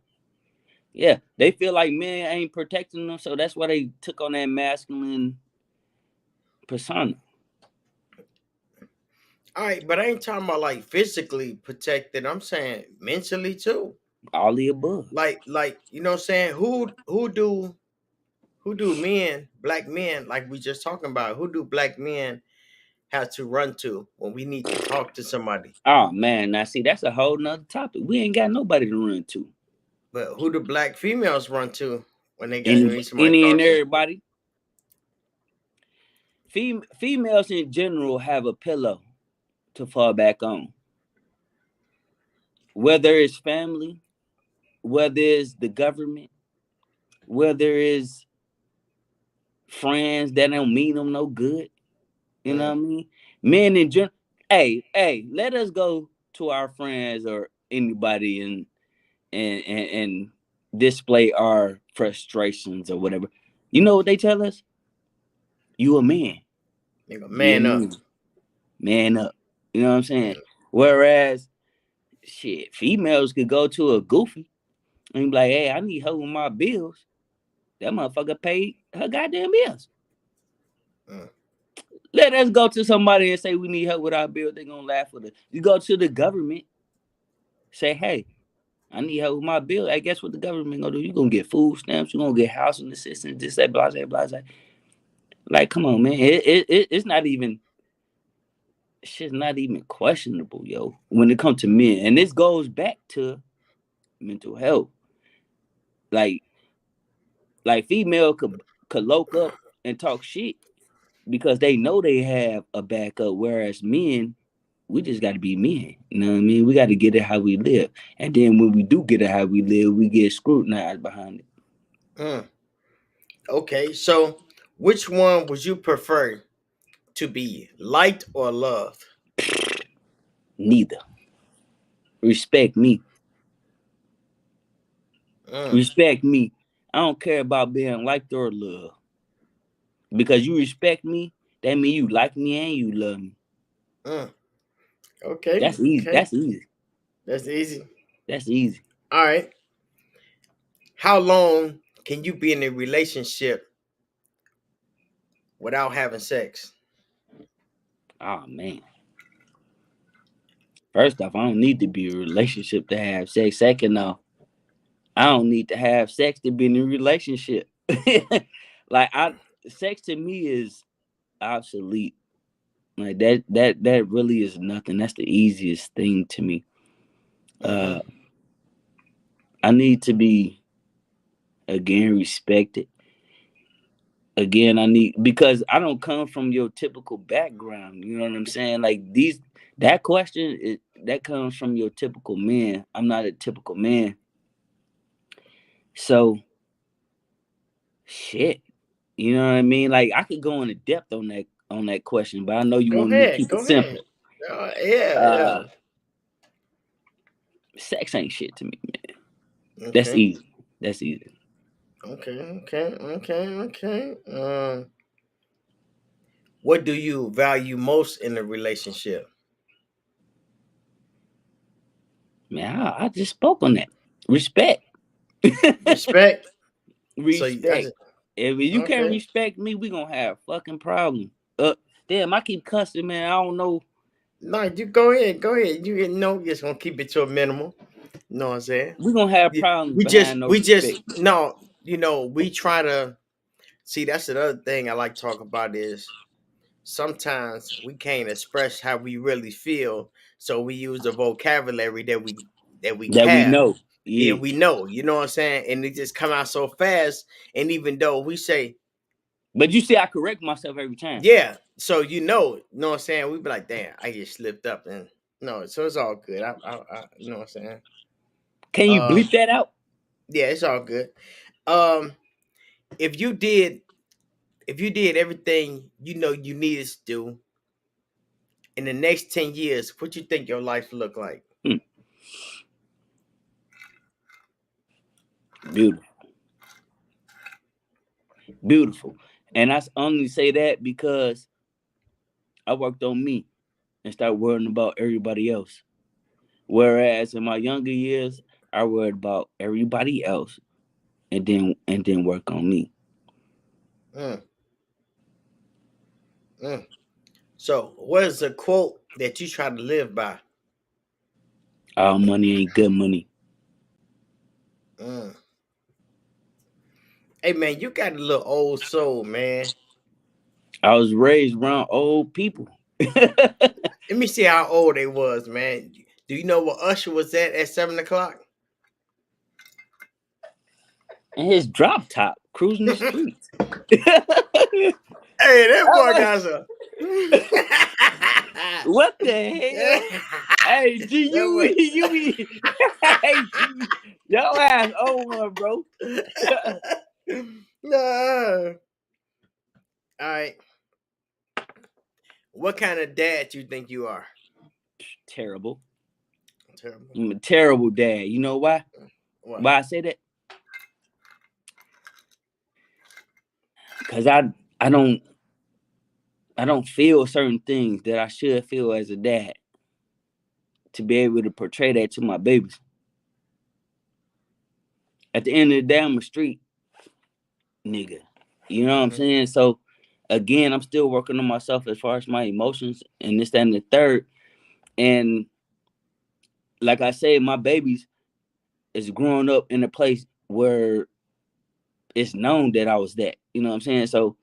Yeah, they feel like men ain't protecting them, so that's why they took on that masculine persona. All right, but I ain't talking about like physically protected. I'm saying mentally too. All the above. Like you know what I'm saying? Who do men, black men, like we just talking about, who do black men have to run to when we need to talk to somebody? Oh man, now see that's a whole nother topic. We ain't got nobody to run to. But who do black females run to when they got Any need somebody to any and talk to? everybody. Females in general have a pillow to fall back on. Whether it's family, whether it's the government, whether it's friends that don't mean them no good. You know Mm, what I mean? Men in general. Hey, let us go to our friends or anybody and display our frustrations or whatever. You know what they tell us? You a man. nigga, Be a man up. man. Man up. You know what I'm saying? Mm, Whereas, shit, females could go to a goofy and be like, hey, I need help with my bills. That motherfucker paid her goddamn bills. mm, Let us go to somebody and say we need help with our bills. They're gonna laugh with us. You go to the government, say, hey, I need help with my bill. I guess what the government gonna do? You gonna get food stamps, you gonna get housing assistance, this, that, blah, blah, blah. Like, come on, man. It's not even shit's not even questionable, yo, when it comes to men. And this goes back to mental health. Like female could loke up and talk shit because they know they have a backup, whereas men, we just got to be men. You know what I mean? We got to get it how we live, and then when we do get it how we live, we get scrutinized behind it. mm. Okay, so which one would you prefer to be, liked or loved? Neither. Respect me. Mm, Respect me. I don't care about being liked or loved because you respect me. That means you like me and you love me. mm. Okay, That's easy. okay, That's easy. that's easy. That's easy. All right, how long can you be in a relationship without having sex? Oh man. First off, I don't need to be in a relationship to have sex. Second off, I don't need to have sex to be in a relationship. Like I sex to me is obsolete. Like that really is nothing. That's the easiest thing to me. Mm-hmm. Uh I need to be again respected. Again, I need because I don't come from your typical background. You know what I'm saying? Like these that question that comes from your typical man. I'm not a typical man. So shit. You know what I mean? Like I could go into depth on that question, but I know you Go want me to ahead, keep it go ahead. simple. Yeah, yeah. Uh Sex ain't shit to me, man. That's Okay, easy. That's easy. okay. What do you value most in a relationship? Man, I just spoke on that. Respect. Respect. So that's Respect. If you can't okay. respect me, we gonna have fucking problem. Damn, I keep cussing, man. I don't know. No, you go ahead, go ahead. You know, just gonna keep it to a minimum. You know what I'm saying? We gonna have We, problems we just, behind no we just, respect. no. We try to see. That's another thing I like to talk about is sometimes we can't express how we really feel, so we use the vocabulary that we That we have. know. Yeah, Yeah. we know. You know what I'm saying? And it just come out so fast. And even though we say, But you see, I correct myself every time. yeah, so you know what I'm saying? We be like, damn, I just slipped up, and no, so it's all good. You know what I'm saying? Can you Um, bleep that out? yeah, it's all good. Um, if you did, if you did everything you needed to do in the next 10 years, what you think your life look like? Hmm, beautiful. Beautiful. And I only say that because I worked on me and started worrying about everybody else. Whereas in my younger years, I worried about everybody else. and then work on me. Mm, mm. So, what is a quote that you try to live by? All money ain't good money. Mm. Hey man, you got a little old soul, man. I was raised around old people. Let me see how old they was, man. Do you know what Usher was at 7 o'clock? And his drop top cruising the Hey, streets. that I'm boy like, got some. what the hell? Hey, G, That you boy. you be hey G, your ass old one, bro. No. All right. What kind of dad you think you are? Terrible. Terrible. I'm a terrible dad. You know why? What? Why I say that? Cause I don't feel certain things that I should feel as a dad to be able to portray that to my babies. At the end of the day, I'm a street nigga. You know what I'm Mm-hmm. saying? So again, I'm still working on myself as far as my emotions and this, that, and the third. And like I said, my babies is growing up in a place where it's known that I was that. You know what I'm saying? So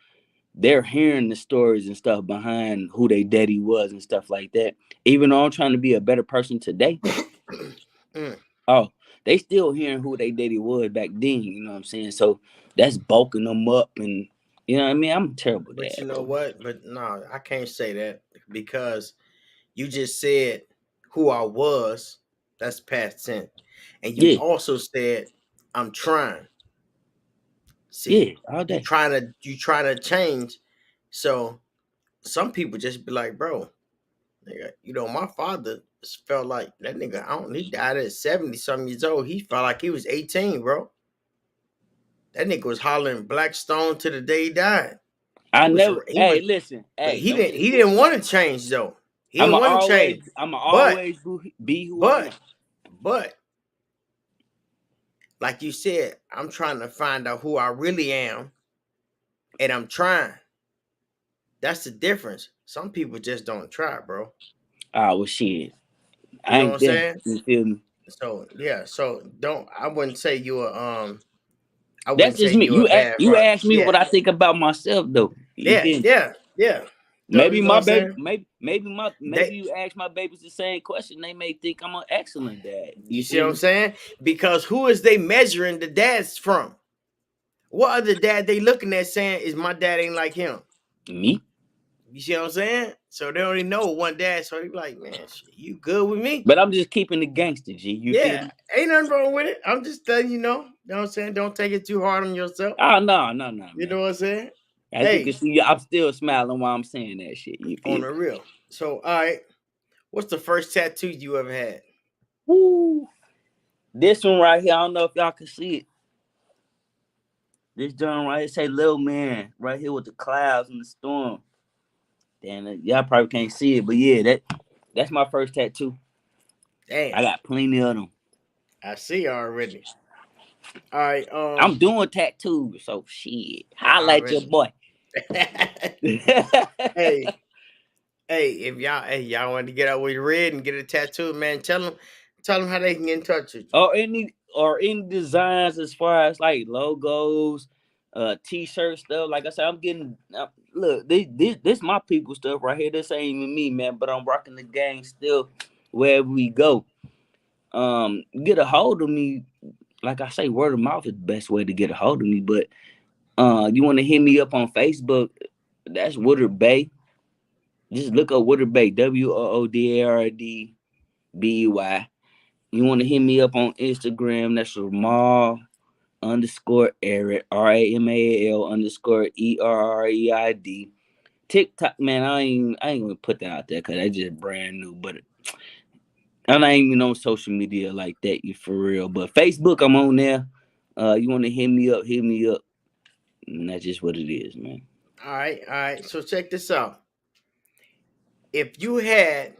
they're hearing the stories and stuff behind who they daddy was and stuff like that. Even though I'm trying to be a better person today, Mm. oh, they still hearing who they daddy was back then. You know what I'm saying? So that's bulking them up, and you know what I mean. I'm a terrible But dad, you know bro. what? But no, I can't say that because you just said who I was. That's past tense. And you Yeah, also said I'm trying. yeah, See, all day. you trying to change. So some people just be like, bro, nigga, my father felt like that nigga. I don't. He died at 70 some years old. He felt like he was 18, bro. That nigga was hollering Blackstone to the day he died. I He was. never. He Hey, was. listen. But Hey, he don't didn't. get it He didn't twisted. want to change though. He I'ma didn't want to always. change. I'ma But always be who I am. but but like you said, I'm trying to find out who I really am, and I'm trying. That's the difference. Some people just don't try, bro. Ah, well, shit. You I know what I'm ain't there. saying? You feel me? So yeah. So don't. I wouldn't say you're I That's wouldn't say just me. you're a bad You father. asked me Yeah. what I think about myself, though. You Yeah. feel me? Yeah. Yeah. Maybe You know what my I'm baby, saying? maybe They. you ask my babies the same question. They may think I'm an excellent dad. You You see feel what I'm me? saying? Because who is they measuring the dads from? What other dad they looking at saying is my dad ain't like him? Me? You see what I'm saying? So they only know one dad. So they be like, man, shit, you good with me? But I'm just keeping the gangster, G. You feel Yeah, me? ain't nothing wrong with it. I'm just telling you, know what I'm saying? Don't take it too hard on yourself. Oh no, no, no, You know man. what I'm saying? As you can Hey, see, I'm still smiling while I'm saying that shit. You on feel the me? real. So, all right, what's the first tattoo you ever had? Woo. This one right here, I don't know if y'all can see it. This joint right here say "Little Man" right here with the clouds and the storm. Damn it, y'all probably can't see it, but yeah, that's my first tattoo. Damn, I got plenty of them. I see already. All right, I'm doing tattoos, so shit. Holla at your already. boy. Hey, if y'all want to get out with red and get a tattoo, man, tell them how they can get in touch with you. or any designs as far as like logos, t-shirt stuff. Like I said, I'm getting look, this my people stuff right here. This ain't even me, man, but I'm rocking the gang still wherever we go. Get a hold of me. Like I say, word of mouth is the best way to get a hold of me. But you want to hit me up on Facebook? That's Woodard Bay. Just look up Woodard Bay, WOODARDBEY. You want to hit me up on Instagram? That's Ramal_Eric, RAMAL_ERREID. TikTok, man, I ain't gonna put that out there because that's just brand new. But I'm not even on social media like that, you for real. But Facebook, I'm on there. You want to hit me up? Hit me up. And that's just what it is, man. All right, all right. So check this out. If you had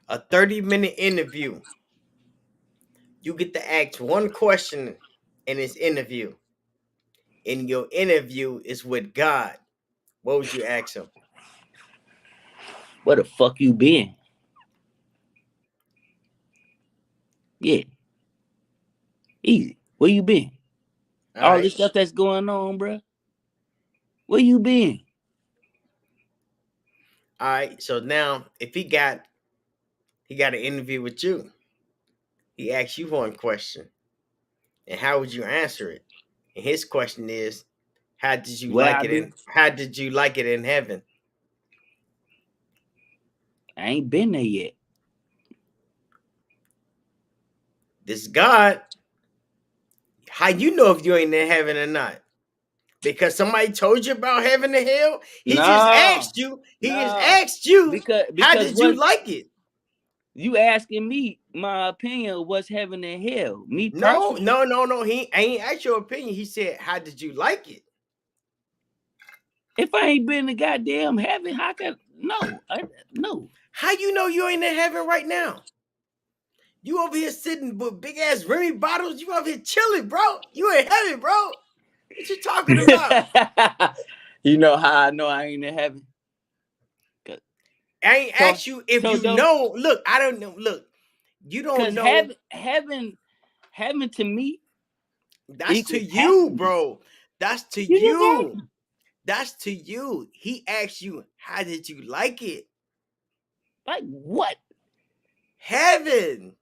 a 30-minute interview, you get to ask one question in his interview, and your interview is with God, what would you ask him? Where the fuck you been? Yeah, easy. Where you been? All All this right. stuff that's going on, bruh. Where you been? All right. So now, if he got an interview with you, he asks you one question, and how would you answer it? And his question is, Where I been? how did you like it in heaven? I ain't been there yet. This God, how you know if you ain't in heaven or not? Because somebody told you about heaven and hell? He just No, asked you. He just no. asked you, how Because did you what like it? you asking me my opinion of what's heaven and hell. Me No, personally. no, no, no. He ain't asked your opinion. He said, how did you like it? If I ain't been to goddamn heaven, how can no? No. How you know you ain't in heaven right now? You over here sitting with big ass Remy bottles. You over here chilling, bro. You in heaven, bro. What you talking about? You know how I know I ain't in heaven? I ain't So asked you if so you though, know. Look, I don't know. Look, you don't cause know. heaven to me That's to equals you, happiness. bro. That's to You just asked you. me. That's to you. He asked you, how did you like it? Like what? Heaven.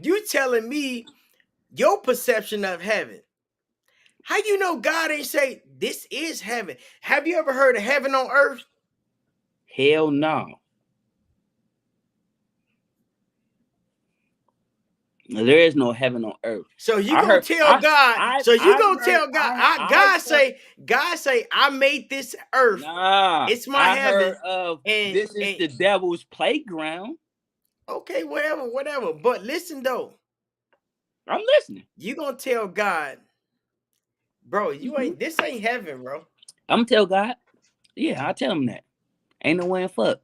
You telling me your perception of heaven. How you know God ain't say this is heaven? Have you ever heard of heaven on earth? Hell no. There is no heaven on earth. So you I gonna heard tell God? So you I've gonna heard tell God? God say, I made this earth. nah. It's my I heard heaven. of And this is the devil's playground. okay, whatever, whatever. But listen though, I'm listening. you gonna tell God, bro? You Mhm. ain't. This ain't heaven, bro. I'm gonna tell God. Yeah, I tell him that. Ain't no way in fuck.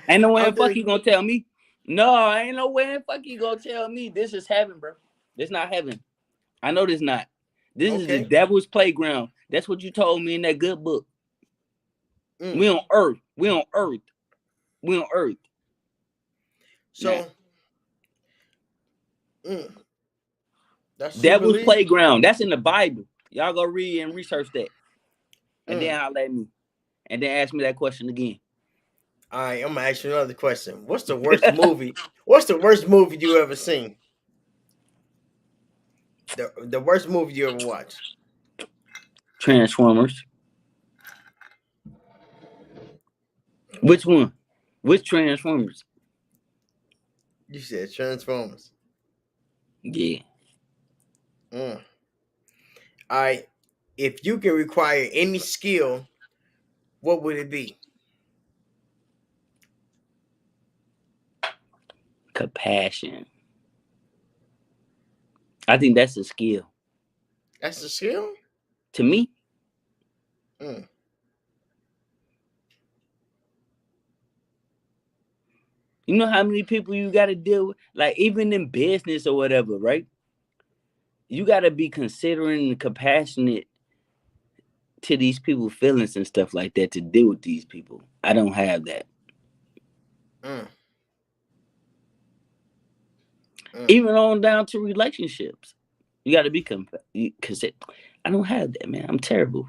Ain't no way I'm in fuck just he gonna tell me. No, ain't no way in fuck he gonna tell me this is heaven, bro. This not heaven. I know this not. This is the okay. devil's playground. That's what you told me in that good book. Mm. We on earth. We on earth. We on earth. Now, So mm, that's you devil's believe. playground. That's in the Bible. Y'all go read and research that. And Mm. then I'll let me. And then ask me that question again. All right, I'm gonna ask you another question. What's the worst movie? What's the worst movie you ever seen? The worst movie you ever watched? Transformers. Which one? Which Transformers? You said Transformers. Yeah. Mm. All right. If you can require any skill, what would it be? Compassion. I think that's a skill. That's a skill. To me, Mm. you know how many people you gotta deal with? Like even in business or whatever, right? You gotta be considering and compassionate to these people's feelings and stuff like that to deal with these people. I don't have that. Mm. Mm. Even on down to relationships. You gotta be consider. I don't have that, man. I'm terrible.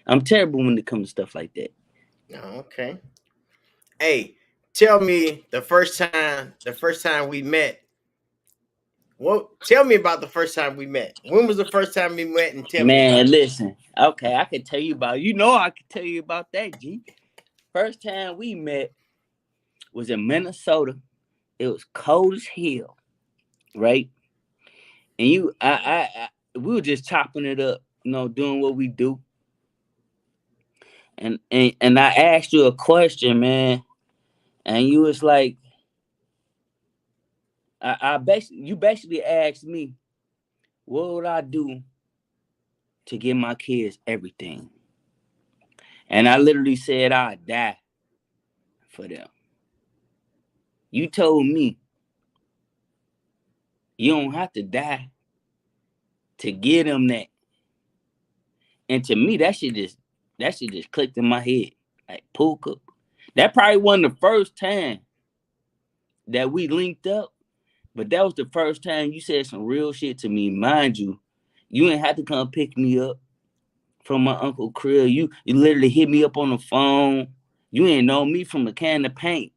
I'm terrible when it comes to stuff like that. Oh, okay. Hey, tell me the first time. The first time we met. What? Tell me about the first time we met. When was the first time we met? And tell me about Man, it. listen. Okay, I can tell you about. You know, I can tell you about that. G. First time we met was in Minnesota. It was cold as hell, right? And we were just chopping it up, doing what we do. And I asked you a question, man, and you was like, you basically asked me, what would I do to give my kids everything? And I literally said I'd die for them. You told me you don't have to die. to give them that. And to me, that shit just clicked in my head. Like Puka. That probably wasn't the first time that we linked up, but that was the first time you said some real shit to me. Mind you, you ain't have to come pick me up from my uncle crib. You literally hit me up on the phone. You ain't know me from a can of paint.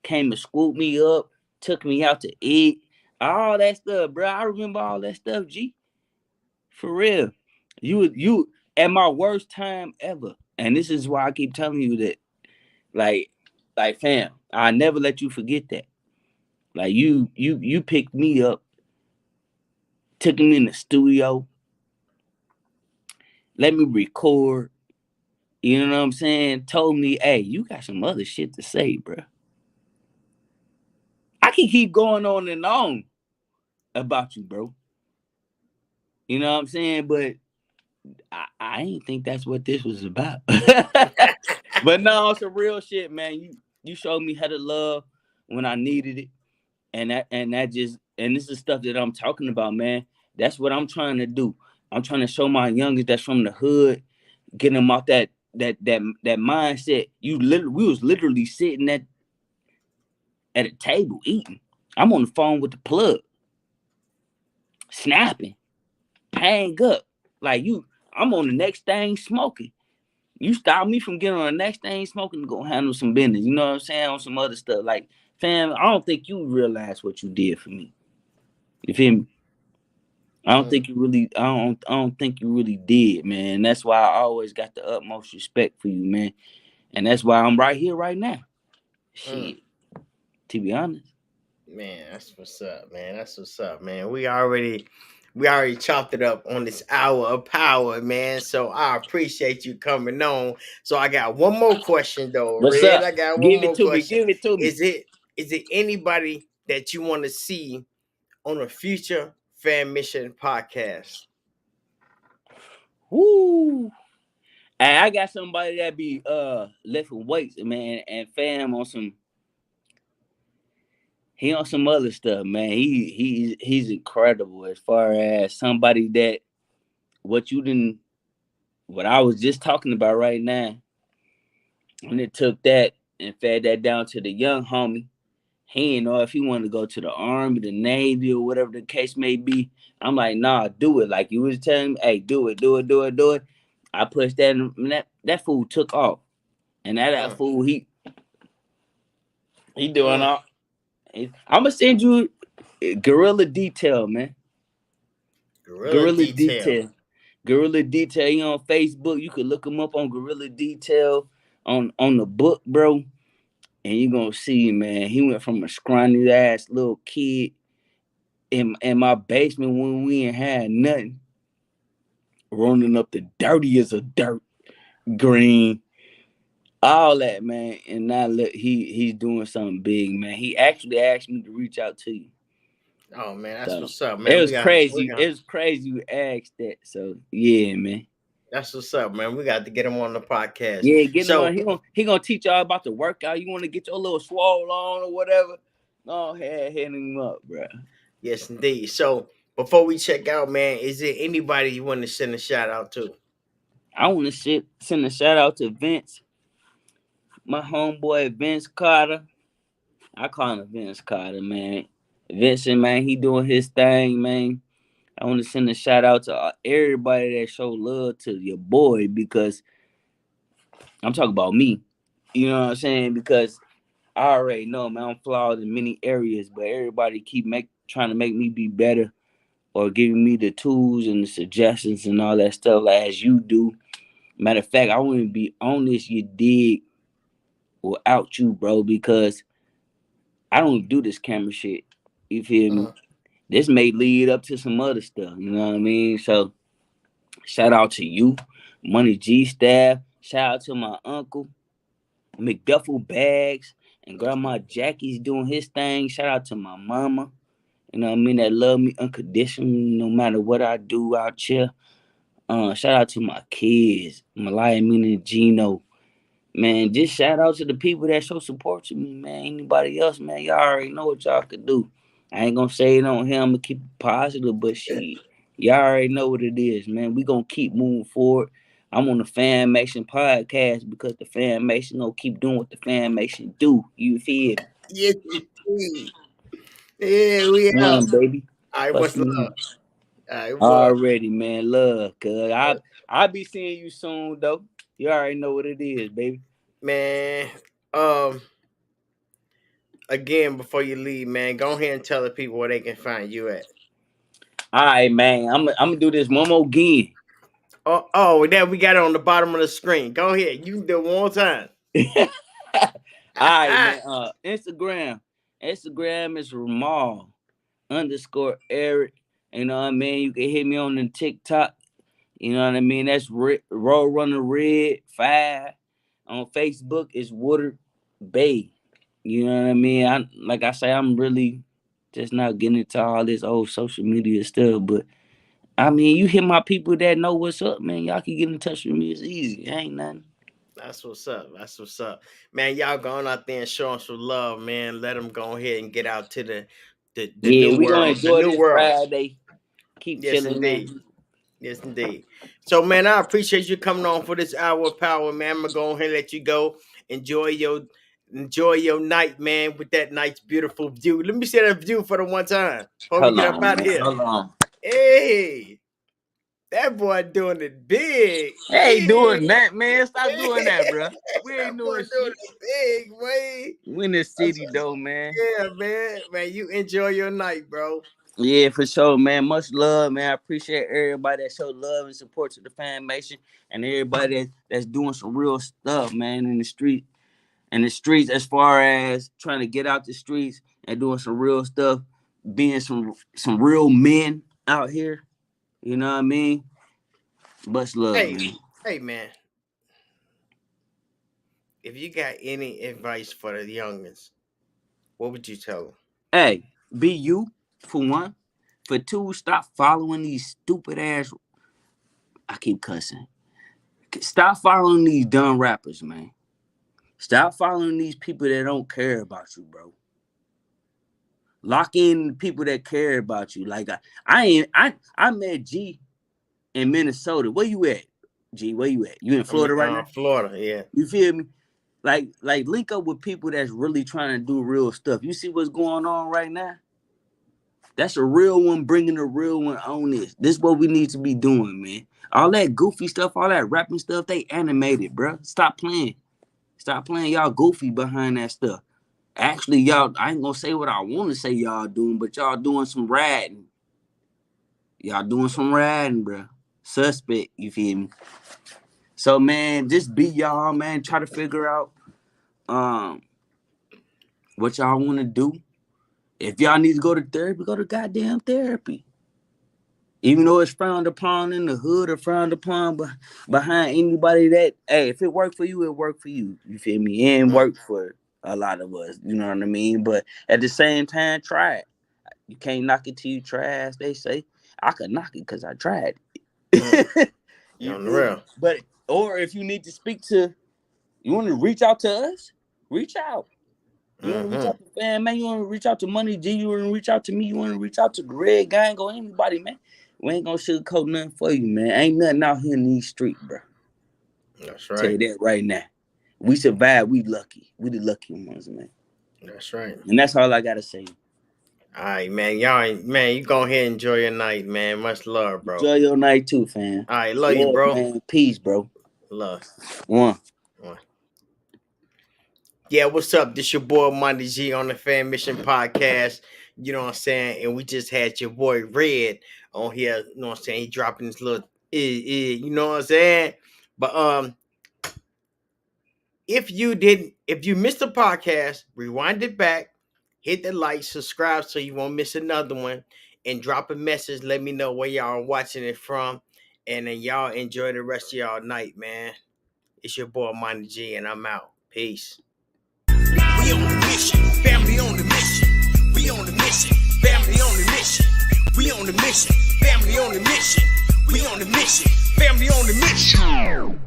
Came and scooped me up, took me out to eat, all that stuff, bro. I remember all that stuff, G. For real. You at my worst time ever. And this is why I keep telling you that, like, like fam, I never let you forget that. Like you picked me up, took me in the studio, let me record. You know what I'm saying? Told me, hey, you got some other shit to say, bro. I can keep going on and on about you, bro. You know what I'm saying? But I ain't think that's what this was about. But no, it's some real shit, man. You showed me how to love when I needed it, and this is stuff that I'm talking about, man. That's what I'm trying to do. I'm trying to show my youngest that's from the hood, get them off that mindset. We was literally sitting at a table eating. I'm on the phone with the plug, snapping, hang up. Like I'm on the next thing smoking. You stop me from getting on the next thing smoking to go handle some business. You know what I'm saying? On some other stuff. Like, fam, I don't think you realize what you did for me. You feel me? I don't think you really did, man. That's why I always got the utmost respect for you, man. And that's why I'm right here right now. Mm. Shit. To be honest. Man, that's what's up, man. That's what's up, man. We already chopped it up on this hour of power, man. So I appreciate you coming on. So I got one more question though, What's Red. up? I got one Give it more to me. question. Give it to me. Is it anybody that you want to see on a future fan mission podcast? Woo. Hey, I got somebody that be lifting weights, man, and fam on some he on some other stuff, man. He's incredible as far as somebody that what you didn't what I was just talking about right now, and it took that and fed that down to the young homie. He didn't know if he wanted to go to the army, the navy, or whatever the case may be. I'm like, nah, do it. Like you was telling me, hey, do it, do it, do it, do it. I pushed that, and that fool took off, and that Mm, fool he doing mm. all. I'm gonna send you Gorilla Detail, man. Gorilla Gorilla detail. Detail. Gorilla Detail. He on Facebook. You can look him up on Gorilla Detail on the book, bro. And you gonna see, man. He went from a scrawny ass little kid in my basement when we ain't had nothing, rolling up the dirtiest of dirt, green, all that, man. And now look, he's doing something big, man. He actually asked me to reach out to you. Oh man, that's So what's up, it man. We was got we crazy. got It was crazy you asked that. So yeah, man. that's what's up, man. We got to get him on the podcast. Yeah, get him on. So He gonna teach y'all about the workout. You want to get your little swole on or whatever? Go ahead, hit him up, bro. yes, indeed. So before we check out, man, is there anybody you want to send a shout out to? I want to send a shout out to Vince, my homeboy Vince Carter. I call him Vince Carter, man. Vincent, man, he doing his thing, man. I want to send a shout out to everybody that show love to your boy because I'm talking about me. You know what I'm saying? Because I already know, man, I'm flawed in many areas, but everybody keep trying to make me be better or giving me the tools and the suggestions and all that stuff, like as you do. Matter of fact, I wouldn't be on this, you dig, without you, bro, because I don't do this camera shit. You feel me? Mm. This may lead up to some other stuff. You know what I mean? So shout out to you, Money G staff. Shout out to my uncle, McDuffel Bags, and Grandma Jackie's doing his thing. Shout out to my mama. You know what I mean? That love me unconditionally no matter what I do out here. Shout out to my kids, Malaya, Mina, and Gino. Man, just shout out to the people that show support to me, man. Anybody else, man, y'all already know what y'all could do. I ain't gonna say it on him, I'm gonna keep it positive, but shit. Y'all already know what it is, man. We gonna keep moving forward. I'm on the Fanmation podcast because the Fanmation gonna keep doing what the Fanmation do. You feel? Yes, indeed. Yeah, we out. One baby. All right, Plus what's me. love? All right, boy. Already, man. Love, cuz I be seeing you soon though. You already know what it is, baby. Man, um, again, before you leave, man, go ahead and tell the people where they can find you at. All right, man. I'm gonna do this one more again. Oh, that we got it on the bottom of the screen. Go ahead, you can do it one more time. All right, man. Instagram. Instagram is Ramal_Eric. You know what I mean? You can hit me on the TikTok. You know what I mean? That's Roll Runner Red 5. On Facebook is Woodard Bay. You know what I mean? Like I say, I'm really just not getting into all this old social media stuff. But I mean, you hit my people that know what's up, man. Y'all can get in touch with me. It's easy. It ain't nothing. That's what's up. That's what's up, man. Y'all going out there and show them some love, man. Let them go ahead and get out to the Yeah, new we gonna world. The enjoy new this world. Friday. Keep Yes, chilling, indeed. man. Yes, indeed. So, man, I appreciate you coming on for this hour of power, man. I'm gonna go ahead and let you go. Enjoy your night, man, with that nice, beautiful view. Let me see that view for the one time before we Hold get up on, out of man. here. Hold on. Hey, that boy doing it big. Hey, Hey, doing that, man. Stop doing that, bro. We that ain't boy doing doing shit. it big, man. We in the That's city though, man. Yeah, man. Man, you enjoy your night, bro. Yeah, for sure, man. Much love, man. I appreciate everybody that showed love and support to the Fanmation and everybody that's doing some real stuff, man, in the street. And the streets, as far as trying to get out the streets and doing some real stuff, being some real men out here. You know what I mean? Much love, Hey, man. hey, man. If you got any advice for the youngins, what would you tell them? Hey, be you, for one. For two, stop following these stupid ass. I keep cussing. Stop following these dumb rappers, man. Stop following these people that don't care about you, bro. Lock in the people that care about you. Like I met G in Minnesota. Where you at, G? Where you at? You in I'm in Florida right now? Florida, yeah. You feel me? Like link up with people that's really trying to do real stuff. You see what's going on right now? That's a real one bringing a real one on this. This is what we need to be doing, man. All that goofy stuff, all that rapping stuff, they animated, bro. Stop playing. Stop playing y'all goofy behind that stuff. Actually, y'all, I ain't gonna say what I want to say y'all doing, but y'all doing some riding. Y'all doing some riding, bro. Suspect, you feel me? So, man, just be y'all, man. Try to figure out what y'all want to do. If y'all need to go to therapy, go to goddamn therapy. Even though it's frowned upon in the hood or frowned upon behind anybody that, hey, if it worked for you, it worked for you. You feel me? It ain't worked for a lot of us. You know what I mean? But at the same time, try it. You can't knock it till you try, as they say. I could knock it because I tried it. You On the feel me? real. But, or if you need to speak to, you want to reach out to us, reach out. You want to reach out to Fan, man. You want to reach out to Money G. You want to reach out to me. You want to reach out to the Red Gang or anybody, man. We ain't going to sugarcoat nothing for you, man. Ain't nothing out here in these streets, bro. That's Tell you right. that right now. We survived. We lucky. We the lucky ones, man. That's right. And that's all I got to say. All right, man. Man, you go ahead and enjoy your night, man. Much love, bro. Enjoy your night too, fam. All right, love you, bro. Man. Peace, bro. Love. One. Yeah, what's up? This your boy Monty G on the Fan Mission Podcast. You know what I'm saying? And we just had your boy Red on here. You know what I'm saying? He dropping this little you know what I'm saying? But if you missed the podcast, rewind it back, hit the like, subscribe so you won't miss another one, and drop a message. Let me know where y'all are watching it from. And then y'all enjoy the rest of y'all night, man. It's your boy Monty G, and I'm out. Peace. We on the mission, family on the mission. We on the mission, family on the mission. We on the mission, family on the mission. We on the mission, family on the mission.